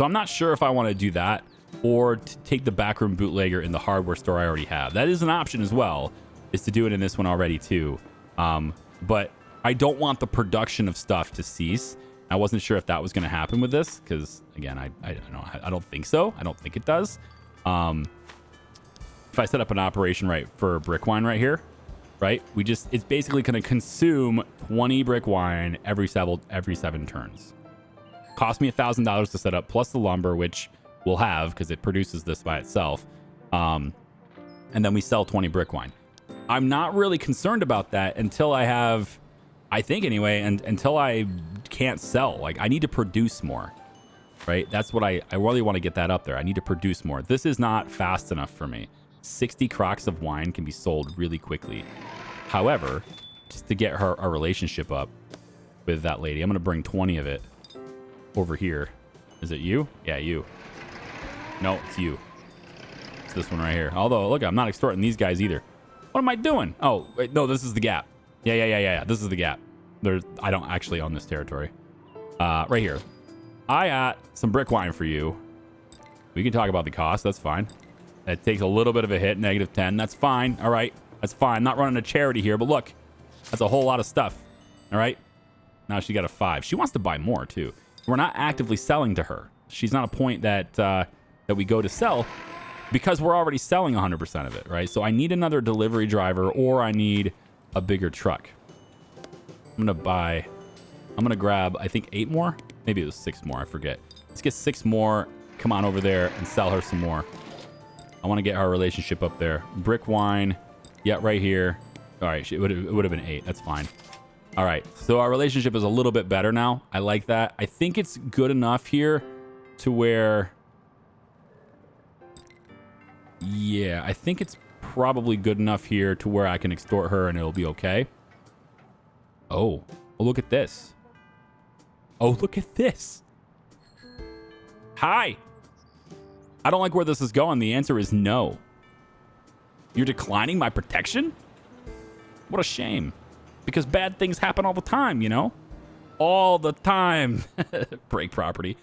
I'm not sure if I want to do that or to take the backroom bootlegger in the hardware store I already have. That is an option as well, is to do it in this one already too. But I don't want the production of stuff to cease. I wasn't sure if that was going to happen with this because, again, I don't think so. I don't think it does. If I set up an operation right for brick wine right here, right, it's basically going to consume 20 brick wine every 7 turns. Cost me $1,000 to set up, plus the lumber, which we'll have because it produces this by itself. And then we sell 20 brick wine. I'm not really concerned about that until I have, I think anyway, and until I can't sell. Like, I need to produce more, right? That's what I really want to get that up there. I need to produce more. This is not fast enough for me. 60 crocks of wine can be sold really quickly. However, just to get our relationship up with that lady, I'm going to bring 20 of it over here. Is it you? Yeah, you. No, it's you. It's this one right here. Although, look, I'm not extorting these guys either. What am I doing? Oh, wait, no, this is the gap. Yeah. This is the gap. I don't actually own this territory. Right here. I got some brick wine for you. We can talk about the cost. That's fine. It takes a little bit of a hit, -10. That's fine. All right. That's fine. I'm not running a charity here, but look, that's a whole lot of stuff. All right. Now she got a 5. She wants to buy more too. We're not actively selling to her. She's not a point that we go to sell because we're already selling 100% of it, right? So I need another delivery driver or I need a bigger truck. I'm going to grab, I think 8 more. Maybe it was 6 more. I forget. Let's get 6 more. Come on over there and sell her some more. I want to get our relationship up there. Brick wine. Yeah, right here. All right. It would have been 8. That's fine. All right. So our relationship is a little bit better now. I like that. I think it's good enough here to where... Yeah, I think it's probably good enough here to where I can extort her and it'll be okay. Oh, look at this. Oh, look at this. Hi. I don't like where this is going. The answer is no. You're declining my protection? What a shame. Because bad things happen all the time, you know? All the time. Break property.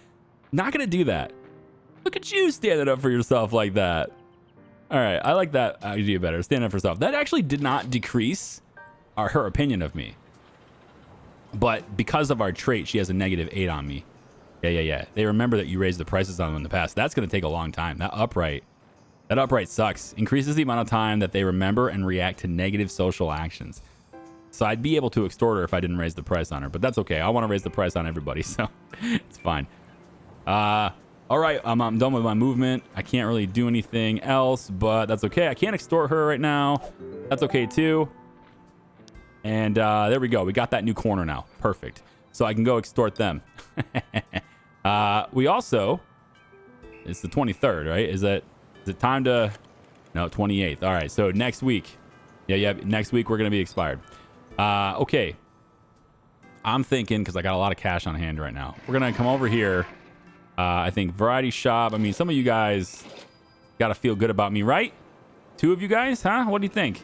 Not going to do that. Look at you standing up for yourself like that. All right, I like that idea better. Stand up for yourself. That actually did not decrease her opinion of me. But because of our trait, she has a -8 on me. Yeah. They remember that you raised the prices on them in the past. That's going to take a long time. That upright That upright sucks. Increases the amount of time that they remember and react to negative social actions. So I'd be able to extort her if I didn't raise the price on her, but that's okay. I want to raise the price on everybody, so it's fine. All right, I'm done with my movement. I can't really do anything else, but that's okay. I can't extort her right now. That's okay too. And there we go. We got that new corner now. Perfect. So I can go extort them. We also, it's the 23rd, right? Is it time to, no, 28th. All right, so next week. Yeah, next week we're going to be expired. Okay. I'm thinking, because I got a lot of cash on hand right now, we're going to come over here. I think variety shop. I mean, some of you guys got to feel good about me, right? 2 of you guys, huh? What do you think?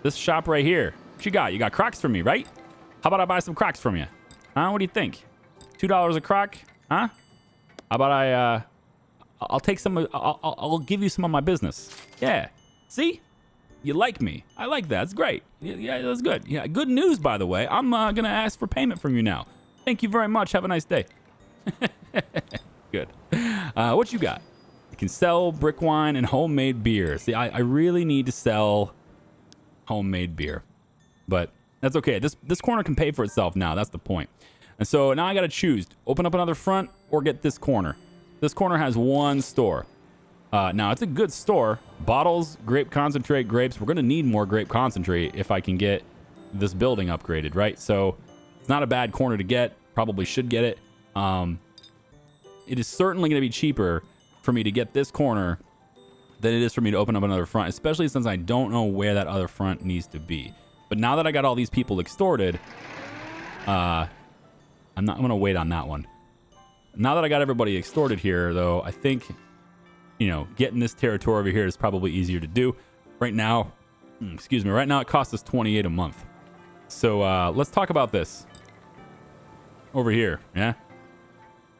This shop right here. What you got? You got Crocs for me, right? How about I buy some Crocs from you? Huh? What do you think? $2 a Croc? Huh? How about I'll take some, I'll give you some of my business. Yeah. See? You like me. I like that. It's great. Yeah, that's good. Yeah, good news, by the way. I'm going to ask for payment from you now. Thank you very much. Have a nice day. Good. What you got? You can sell brick wine and homemade beer. See, I really need to sell homemade beer. But that's okay. This corner can pay for itself now. That's the point. And so now I got to choose. Open up another front or get this corner. This corner has 1 store. Now, it's a good store. Bottles, grape concentrate, grapes. We're going to need more grape concentrate if I can get this building upgraded, right? So it's not a bad corner to get. Probably should get it. It is certainly going to be cheaper for me to get this corner than it is for me to open up another front, especially since I don't know where that other front needs to be. But now that I got all these people extorted, I'm going to wait on that one. Now that I got everybody extorted here, though, I think, you know, getting this territory over here is probably easier to do. Right now, right now it costs us 28 a month. So let's talk about this. Over here, yeah?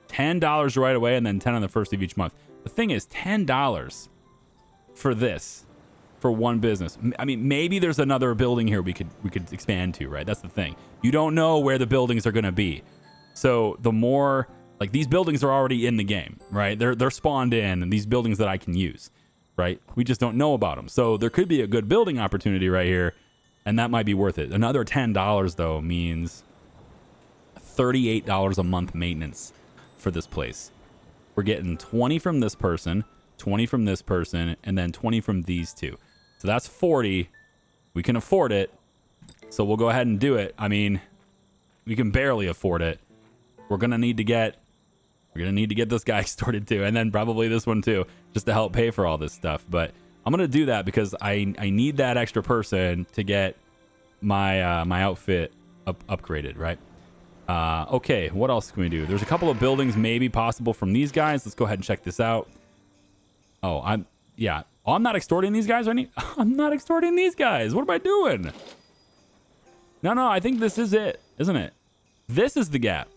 $10 right away and then 10 on the first of each month. The thing is, $10 for this, for one business. I mean, maybe there's another building here we could expand to, right? That's the thing. You don't know where the buildings are going to be. So the more, like, these buildings are already in the game, right? They're spawned in, and these buildings that I can use, right? We just don't know about them. So there could be a good building opportunity right here, and that might be worth it. Another $10 though means $38 a month maintenance for this place. We're getting 20 from this person, 20 from this person, and then 20 from these two. So that's 40. We can afford it. So we'll go ahead and do it. I mean, we can barely afford it. We're going to need to get this guy extorted too. And then probably this one too, just to help pay for all this stuff. But I'm going to do that because I need that extra person to get my, my outfit upgraded, right? Okay, what else can we do? There's a couple of buildings maybe possible from these guys. Let's go ahead and check this out. Oh, I'm not extorting these guys, I'm not extorting these guys. What am I doing? No, I think this is it, isn't it? This is the gap.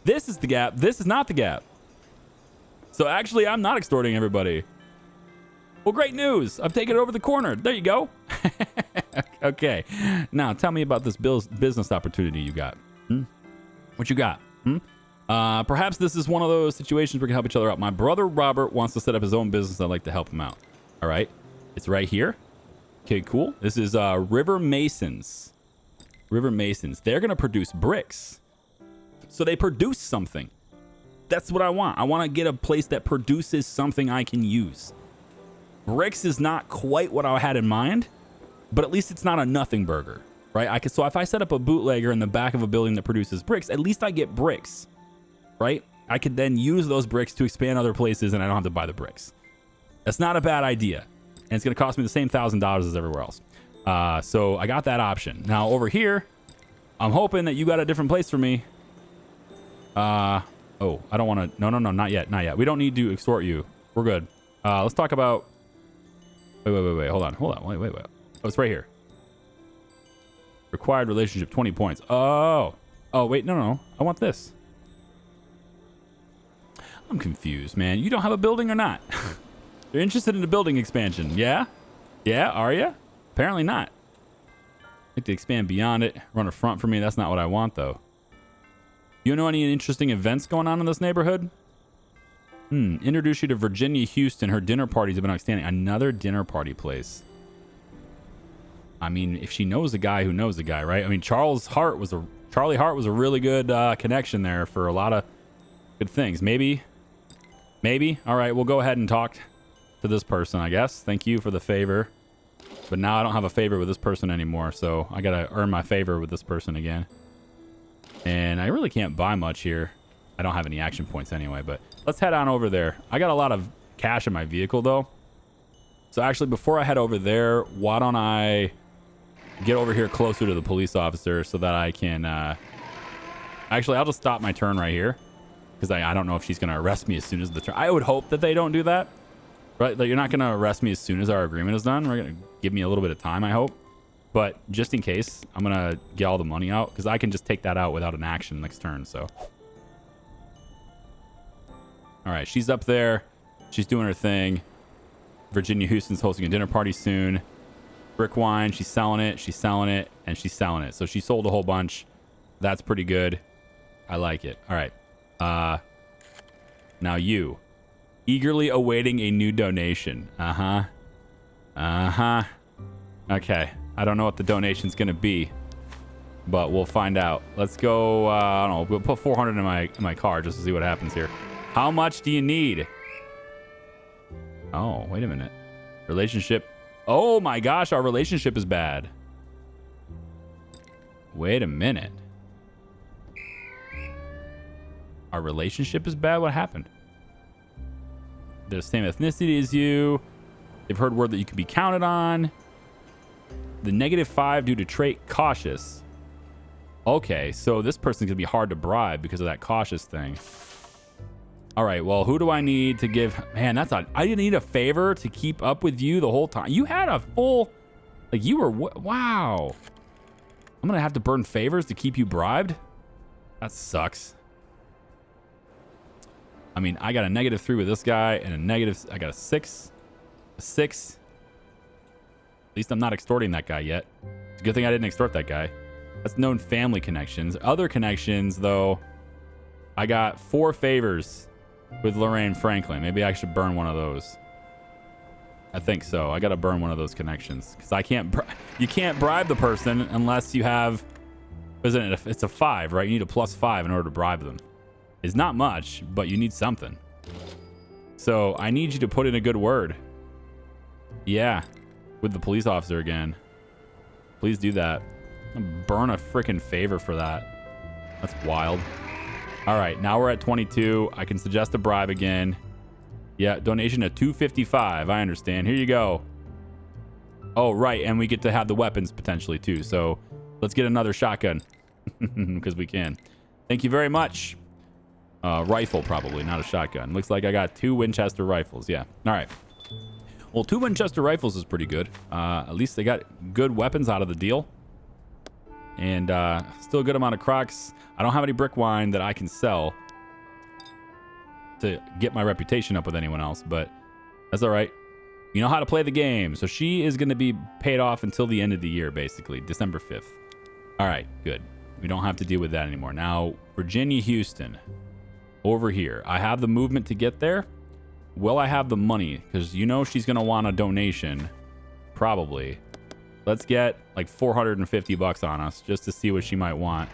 This is the gap. This is not the gap. So actually, I'm not extorting everybody. Well, great news. I've taken it over the corner. There you go. Okay. Now, tell me about this business opportunity you got. What you got? Perhaps this is one of those situations where we can help each other out. My brother Robert wants to set up his own business. I'd like to help him out. All right. It's right here. Okay, cool. This is River Masons. River Masons. They're going to produce bricks. So they produce something. That's what I want. I want to get a place that produces something I can use. Bricks is not quite what I had in mind, but at least it's not a nothing burger. Right? So if I set up a bootlegger in the back of a building that produces bricks, at least I get bricks, right? I could then use those bricks to expand other places and I don't have to buy the bricks. That's not a bad idea. And it's going to cost me the same $1,000 as everywhere else. So I got that option. Now over here, I'm hoping that you got a different place for me. Oh, I don't want to. No, not yet. Not yet. We don't need to extort you. We're good. Let's talk about. Wait. Hold on. Wait. Oh, it's right here. Required relationship, 20 points. Oh, wait, no. I want this. I'm confused, man. You don't have a building or not? You're interested in a building expansion, yeah? Yeah, are you? Apparently not. I'd like to expand beyond it. Run a front for me. That's not what I want, though. You know any interesting events going on in this neighborhood? Introduce you to Virginia Houston. Her dinner parties have been outstanding. Another dinner party place. I mean, if she knows the guy who knows the guy, right? I mean, Charlie Hart was a really good connection there for a lot of good things. Maybe. All right, we'll go ahead and talk to this person, I guess. Thank you for the favor. But now I don't have a favor with this person anymore, so I gotta earn my favor with this person again. And I really can't buy much here. I don't have any action points anyway, but let's head on over there. I got a lot of cash in my vehicle, though. So actually, before I head over there, why don't I get over here closer to the police officer so that I can... Actually, I'll just stop my turn right here because I don't know if she's going to arrest me as soon as the turn... I would hope that they don't do that, right? That you're not going to arrest me as soon as our agreement is done. We're going to give me a little bit of time, I hope. But just in case, I'm going to get all the money out because I can just take that out without an action next turn, so... All right, she's up there. She's doing her thing. Virginia Houston's hosting a dinner party soon. Brick wine, she's selling it, and she's selling it. So she sold a whole bunch. That's pretty good. I like it. All right. Now you. Eagerly awaiting a new donation. Okay. I don't know what the donation's going to be, but we'll find out. Let's go, I don't know, we'll put 400 in my car just to see what happens here. How much do you need? Oh, wait a minute. Relationship. Oh my gosh, our relationship is bad. Wait a minute. Our relationship is bad? What happened? They're the same ethnicity as you. They've heard word that you can be counted on. The -5 due to trait cautious. Okay, so this person's going to be hard to bribe because of that cautious thing. All right, well, who do I need to give? Man, I didn't need a favor to keep up with you the whole time. You had a full, like you were, wow. I'm going to have to burn favors to keep you bribed? That sucks. I mean, I got a -3 with this guy and I got a 6. A 6. At least I'm not extorting that guy yet. It's a good thing I didn't extort that guy. That's known family connections. Other connections, though, I got 4 favors with Lorraine Franklin. Maybe I should burn one of those. I think so. I got to burn one of those connections because I can't. You can't bribe the person unless you have. Isn't it? It's a 5, right? You need a +5 in order to bribe them. It's not much, but you need something. So I need you to put in a good word. Yeah, with the police officer again. Please do that. Burn a freaking favor for that. That's wild. All right, now we're at 22. I can suggest a bribe again. Yeah, donation of $255. I understand. Here you go. Oh, right, and we get to have the weapons potentially too. So let's get another shotgun because we can. Thank you very much. Rifle probably, not a shotgun. Looks like I got 2 Winchester rifles. Yeah. All right. Well, 2 Winchester rifles is pretty good. At least they got good weapons out of the deal. And still a good amount of Crocs. I don't have any brick wine that I can sell to get my reputation up with anyone else, but that's all right. You know how to play the game. So she is going to be paid off until the end of the year, basically, December 5th. All right, good. We don't have to deal with that anymore. Now, Virginia Houston, over here. I have the movement to get there. Will I have the money? Because you know she's going to want a donation, probably. Let's get like 450 bucks on us just to see what she might want.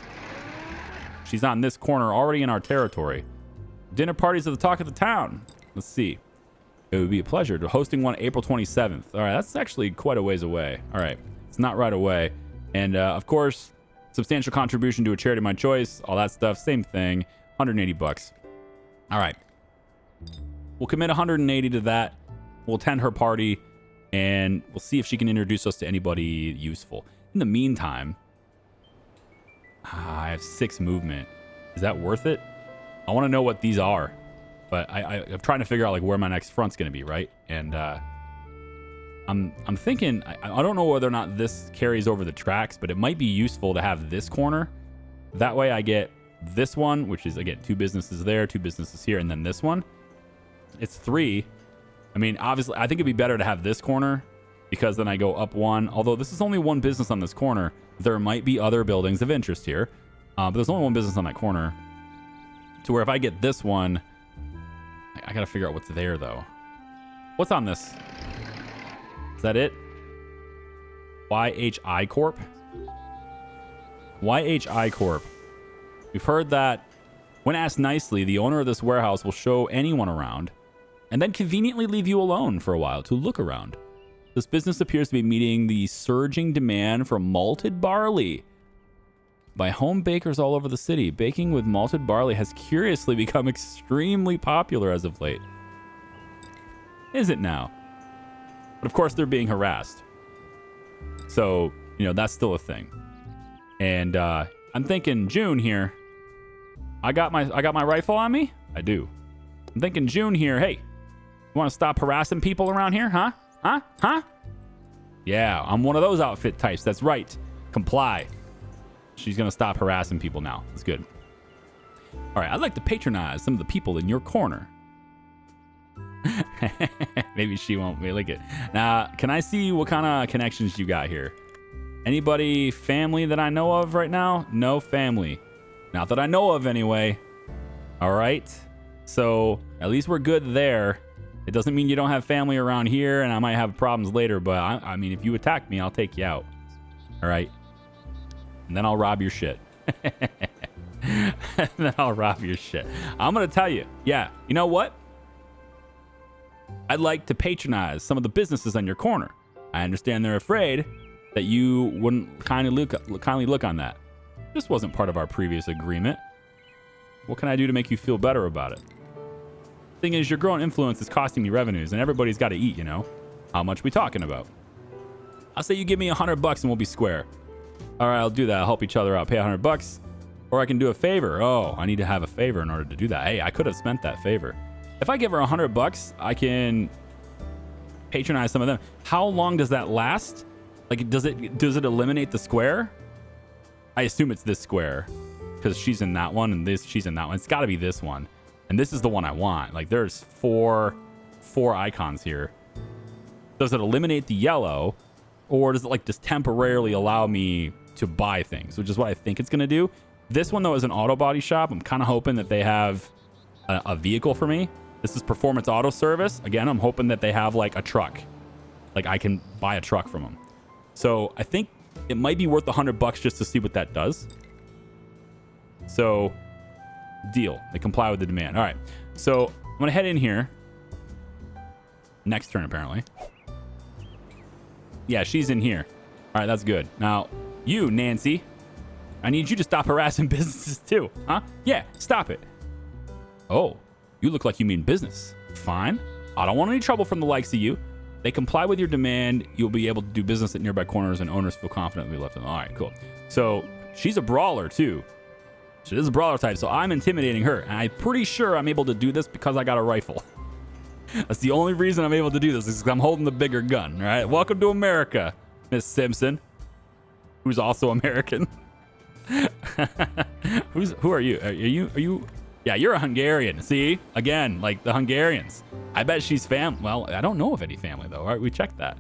She's on this corner, already in our territory. Dinner parties are the talk of the town. Let's see. It would be a pleasure to hosting one April 27th. All right, that's actually quite a ways away. All right, it's not right away. And of course, substantial contribution to a charity of my choice, all that stuff, same thing, 180 bucks. All right. We'll commit 180 to that. We'll attend her party, and we'll see if she can introduce us to anybody useful. In the meantime, I have 6 movement. Is that worth it? I want to know what these are, but I'm trying to figure out like where my next front's going to be, right? And I'm thinking, I don't know whether or not this carries over the tracks, but it might be useful to have this corner. That way I get this one, which is, again, 2 businesses there, 2 businesses here, and then this one. It's 3. I mean, obviously, I think it'd be better to have this corner because then I go up 1. Although this is only 1 business on this corner. There might be other buildings of interest here. But there's only 1 business on that corner. To where if I get this one, I gotta figure out what's there, though. What's on this? Is that it? YHI Corp? YHI Corp. We've heard that when asked nicely, the owner of this warehouse will show anyone around and then conveniently leave you alone for a while to look around. This business appears to be meeting the surging demand for malted barley by home bakers all over the city. Baking with malted barley has curiously become extremely popular as of late. Is it now? But of course, they're being harassed. So, you know, that's still a thing. And I'm thinking June here. I got my rifle on me? I do. I'm thinking June here. Hey, you want to stop harassing people around here? Huh? Huh? Yeah, I'm one of those outfit types. That's right. Comply. She's going to stop harassing people now. That's good. All right, I'd like to patronize some of the people in your corner. Maybe she won't be like it. Now, can I see what kind of connections you got here? Anybody family that I know of right now? No family. Not that I know of anyway. All right. So at least we're good there. It doesn't mean you don't have family around here and I might have problems later, but I mean, if you attack me, I'll take you out. All right. And then I'll rob your shit. And then I'll rob your shit. I'm going to tell you. Yeah. You know what? I'd like to patronize some of the businesses on your corner. I understand they're afraid that you wouldn't kindly look on that. This wasn't part of our previous agreement. What can I do to make you feel better about it? Thing is, your growing influence is costing me revenues, and everybody's got to eat, you know? How much we talking about? I'll say you give me $100 and we'll be square. All right, I'll do that. I'll help each other out. Pay $100. Or I can do a favor. Oh, I need to have a favor in order to do that. Hey, I could have spent that favor. If I give her $100, I can patronize some of them. How long does that last? Like, does it eliminate the square? I assume it's this square because she's in that one and she's in that one. It's got to be this one. And this is the one I want. Like, there's four icons here. Does it eliminate the yellow, or does it like just temporarily allow me to buy things, which is what I think it's going to do. This one, though, is an auto body shop. I'm kind of hoping that they have a vehicle for me. This is Performance Auto Service. Again, I'm hoping that they have like a truck. Like I can buy a truck from them. So I think it might be worth $100 just to see what that does. So, deal. They comply with the demand. All right. So I'm going to head in here. Next turn, apparently. Yeah, she's in here. All right, that's good. Now, you, Nancy, I need you to stop harassing businesses too. Huh? Yeah, stop it. Oh, you look like you mean business. Fine. I don't want any trouble from the likes of you. They comply with your demand. You'll be able to do business at nearby corners and owners feel confident we left them. All right, cool. So she's a brawler too. She is a brawler type, so I'm intimidating her. And I'm pretty sure I'm able to do this because I got a rifle. That's the only reason I'm able to do this is because I'm holding the bigger gun. All right, welcome to America, Miss Simpson, who's also American. Who are you? Are you? Yeah, you're a Hungarian. See, again, like the Hungarians. I bet she's Well, I don't know of any family though. All right, we checked that.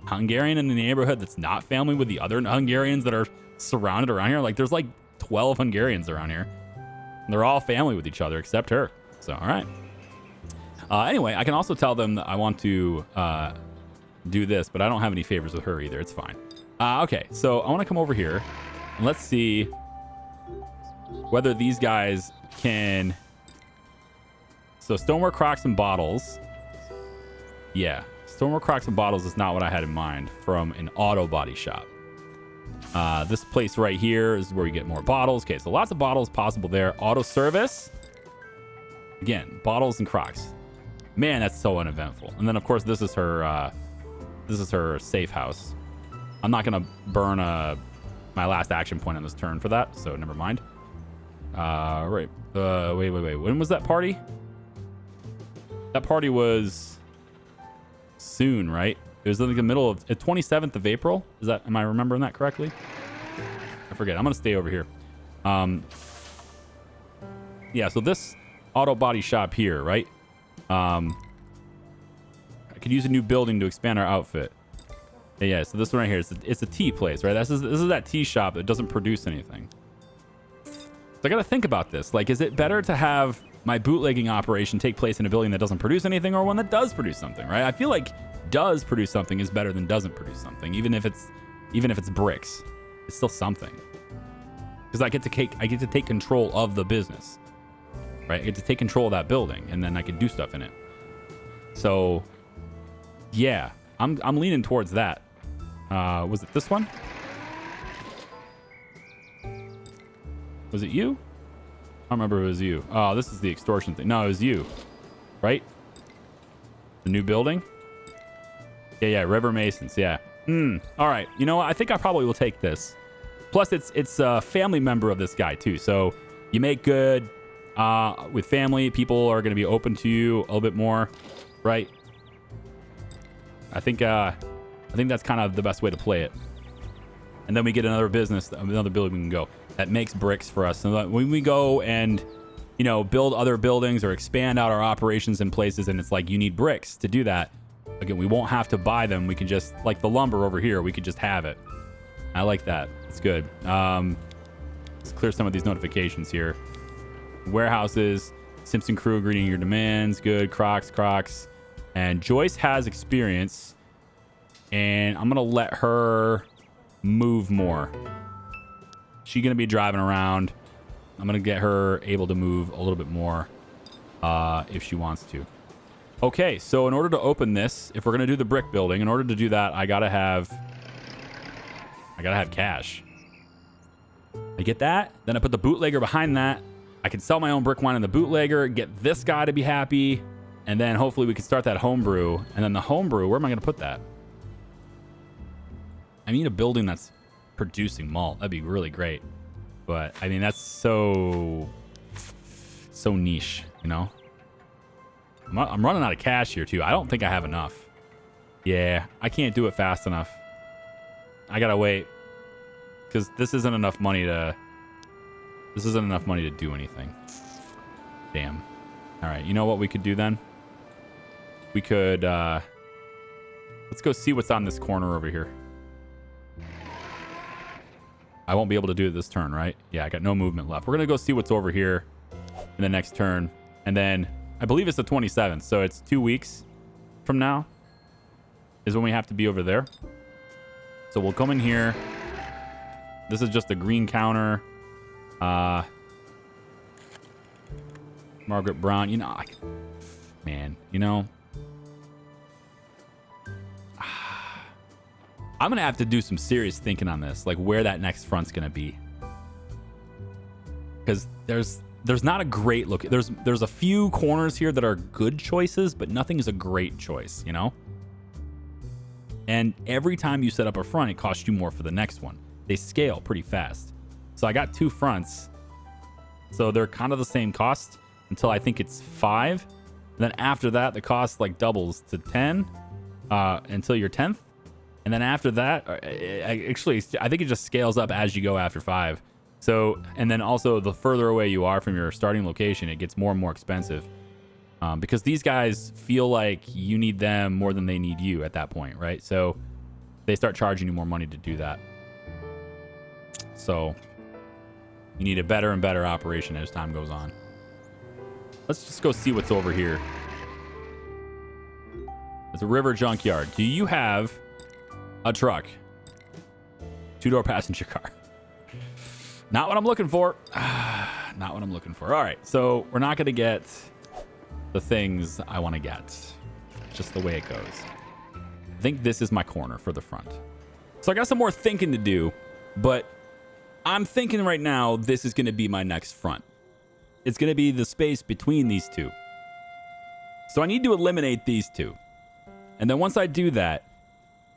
Hungarian in the neighborhood that's not family with the other Hungarians that are surrounded around here. Like, there's like 12 Hungarians around here. And they're all family with each other except her. So, all right. Anyway, I can also tell them that I want to do this, but I don't have any favors with her either. It's fine. Okay, so I want to come over here and let's see whether these guys can. So stoneware, crocks, and bottles. Yeah, stoneware, crocks, and bottles is not what I had in mind from an auto body shop. This place right here is where you get more bottles. Okay, so lots of bottles possible there. Auto service. Again, bottles and crocks. Man, that's so uneventful. And then of course this is her safe house. I'm not gonna burn my last action point on this turn for that, so never mind. Right. Wait. When was that party? That party was soon, right? It was like the middle of 27th of April. Am I remembering that correctly? I forget. I'm gonna stay over here. Yeah. So this auto body shop here, right? I could use a new building to expand our outfit. Yeah. So this one right here, it's a tea place, right? This is that tea shop that doesn't produce anything. So I got to think about this. Like, is it better to have my bootlegging operation take place in a building that doesn't produce anything or one that does produce something, right? I feel like does produce something is better than doesn't produce something, even if it's bricks. It's still something. Because I get to take control of the business, right? I get to take control of that building, and then I can do stuff in it. So, yeah, I'm leaning towards that. Was it this one? Was it you? I don't remember if it was you. Oh, this is the extortion thing. No, it was you, right? The new building? Yeah, River Masons, yeah. All right, you know what? I think I probably will take this. Plus, it's a family member of this guy, too. So you make good with family. People are going to be open to you a little bit more, right? I think that's kind of the best way to play it. And then we get another business, another building we can go that makes bricks for us. So that when we go and, you know, build other buildings or expand out our operations in places, and it's like you need bricks to do that. Again, we won't have to buy them. We can just, like the lumber over here, we could just have it. I like that. It's good. Let's clear some of these notifications here. Warehouses, Simpson crew greeting your demands. Good. Crocs. And Joyce has experience. And I'm going to let her move more. She's going to be driving around. I'm going to get her able to move a little bit more if she wants to. Okay, so in order to open this, if we're going to do the brick building, in order to do that, I got to have cash. I get that. Then I put the bootlegger behind that. I can sell my own brick wine in the bootlegger, get this guy to be happy, and then hopefully we can start that homebrew. And then the homebrew, where am I going to put that? I need a building that's producing malt. That'd be really great. But, I mean, that's so niche, you know? I'm running out of cash here, too. I don't think I have enough. Yeah, I can't do it fast enough. I gotta wait. Because this isn't enough money to do anything. Damn. Alright, you know what we could do then? We could, let's go see what's on this corner over here. I won't be able to do it this turn, right? Yeah, I got no movement left. We're gonna go see what's over here in the next turn. And then, I believe it's the 27th, so it's 2 weeks from now is when we have to be over there. So we'll come in here. This is just a green counter. Margaret Brown, you know, man, you know, I'm going to have to do some serious thinking on this, like where that next front's going to be. Because there's not a great look. There's a few corners here that are good choices, but nothing is a great choice, you know? And every time you set up a front, it costs you more for the next one. They scale pretty fast. So I got 2 fronts. So they're kind of the same cost until I think it's 5. And then after that, the cost like doubles to 10 until your 10th. And then after that, actually, I think it just scales up as you go after 5. So, and then also the further away you are from your starting location, it gets more and more expensive. Because these guys feel like you need them more than they need you at that point, right? So they start charging you more money to do that. So you need a better and better operation as time goes on. Let's just go see what's over here. It's a river junkyard. Do you have a truck? 2-door passenger car. Not what I'm looking for. Not what I'm looking for. All right, so we're not going to get the things I want to get. Just the way it goes. I think this is my corner for the front. So I got some more thinking to do, but I'm thinking right now this is going to be my next front. It's going to be the space between these two. So I need to eliminate these two. And then once I do that,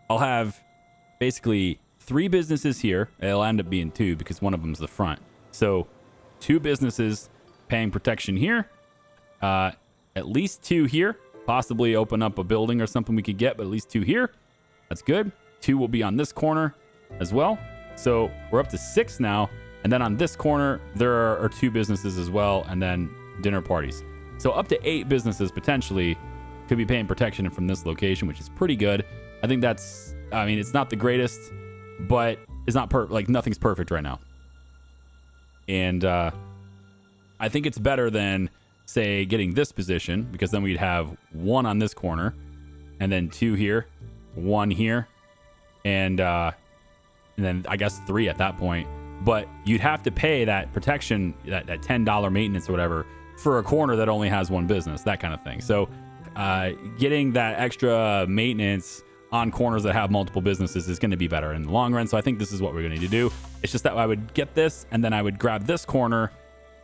I'll have basically 3 businesses here. It'll end up being 2 because one of them's the front. So 2 businesses paying protection here. At least 2 here. Possibly open up a building or something we could get, but at least 2 here. That's good. 2 will be on this corner as well. So we're up to 6 now. And then on this corner, there are 2 businesses as well. And then dinner parties. So up to 8 businesses potentially could be paying protection from this location, which is pretty good. I think that's, I mean, it's not the greatest, but it's not like nothing's perfect right now. And I think it's better than say, getting this position, because then we'd have 1 on this corner, and then 2 here, 1 here, and then I guess 3 at that point. But you'd have to pay that protection, that $10 maintenance or whatever, for a corner that only has 1 business, that kind of thing. So getting that extra maintenance on corners that have multiple businesses is going to be better in the long run. So I think this is what we're going to need to do. It's just that I would get this, and then I would grab this corner,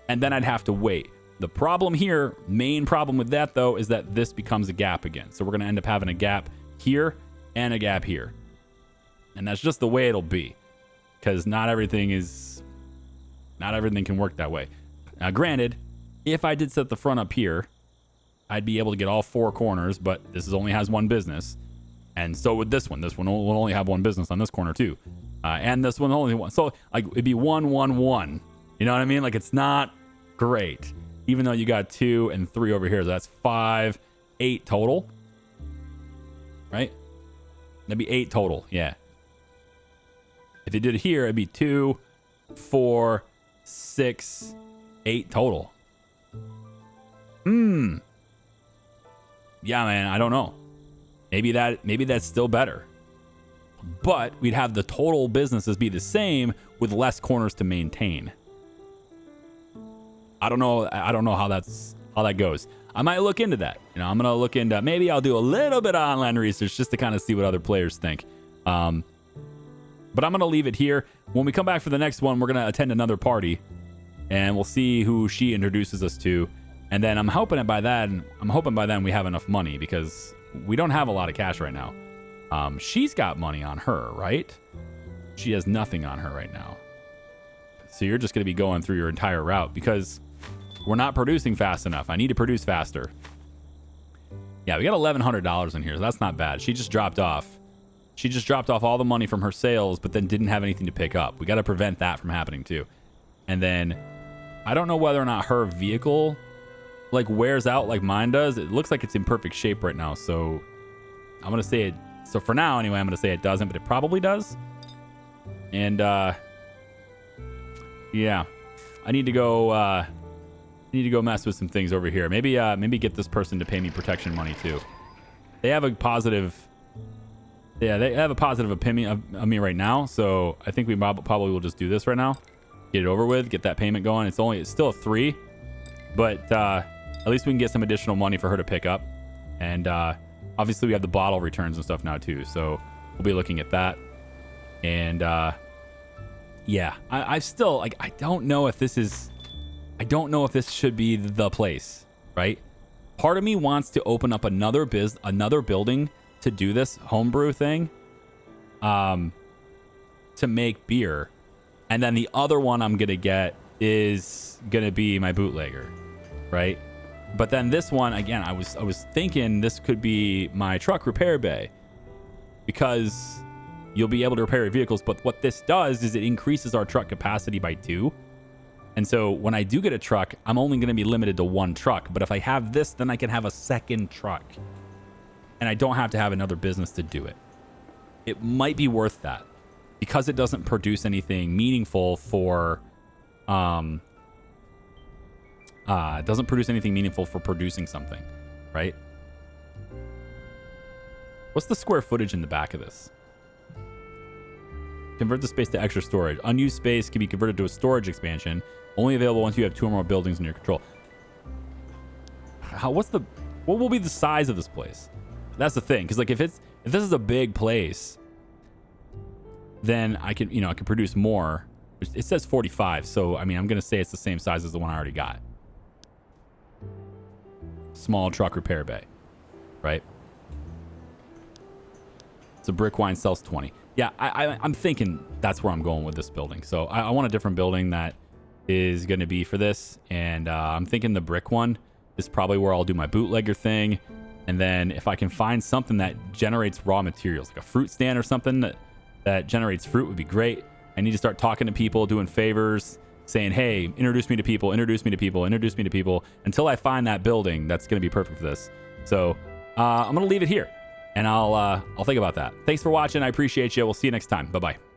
and then I'd have to wait. The problem here, main problem with that though, is that this becomes a gap again. So we're going to end up having a gap here and a gap here. And that's just the way it'll be, because not everything can work that way. Now, granted, if I did set the front up here, I'd be able to get all 4 corners, but this only has 1 business. And so with this one will only have 1 business on this corner too. And this one only 1. So like it'd be 1, 1, 1. You know what I mean? Like it's not great, even though you got 2 and 3 over here. So that's 5, 8 total, right? That'd be 8 total. Yeah. If you did it here, it'd be 2, 4, 6, 8 total. Yeah, man, I don't know. Maybe that's still better. But we'd have the total businesses be the same with less corners to maintain. I don't know how that goes. I might look into that. You know, I'm gonna look into, maybe I'll do a little bit of online research just to kind of see what other players think. But I'm gonna leave it here. When we come back for the next one, we're gonna attend another party, and we'll see who she introduces us to. And then I'm hoping by then we have enough money, because we don't have a lot of cash right now. She's got money on her, right? She has nothing on her right now. So you're just going to be going through your entire route, because we're not producing fast enough. I need to produce faster. Yeah, we got $1,100 in here. So that's not bad. She just dropped off all the money from her sales, but then didn't have anything to pick up. We got to prevent that from happening too. And then I don't know whether or not her vehicle like wears out like mine does. It looks like it's in perfect shape right now, so I'm gonna say it. So for now anyway, I'm gonna say it doesn't, but it probably does. And yeah, I need to go mess with some things over here. Maybe get this person to pay me protection money too. They have a positive opinion of me right now, so I think we probably will just do this right now, get it over with, get that payment going. It's still a 3, but at least we can get some additional money for her to pick up. And obviously we have the bottle returns and stuff now too, so we'll be looking at that. And yeah, I still, like, I don't know if this should be the place, right? Part of me wants to open up another building to do this homebrew thing, to make beer. And then the other one I'm gonna get is gonna be my bootlegger, right? But then this one, again, I was thinking this could be my truck repair bay, because you'll be able to repair your vehicles. But what this does is it increases our truck capacity by 2. And so when I do get a truck, I'm only going to be limited to 1 truck. But if I have this, then I can have a second truck, and I don't have to have another business to do it. It might be worth that, because it doesn't produce anything meaningful for producing something, right? What's the square footage in the back of this? Convert the space to extra storage. Unused space can be converted to a storage expansion. Only available once you have 2 or more buildings in your control. What will be the size of this place? That's the thing, because like if this is a big place, then I can produce more. It says 45, so I mean I'm gonna say it's the same size as the one I already got. Small truck repair bay, right? So brick wine sells 20. Yeah, I'm thinking that's where I'm going with this building. So I want a different building that is going to be for this. And I'm thinking the brick one is probably where I'll do my bootlegger thing. And then if I can find something that generates raw materials, like a fruit stand or something that generates fruit, would be great. I need to start talking to people, doing favors, saying, hey, introduce me to people, until I find that building that's going to be perfect for this. So I'm going to leave it here, and I'll think about that. Thanks for watching. I appreciate you. We'll see you next time. Bye-bye.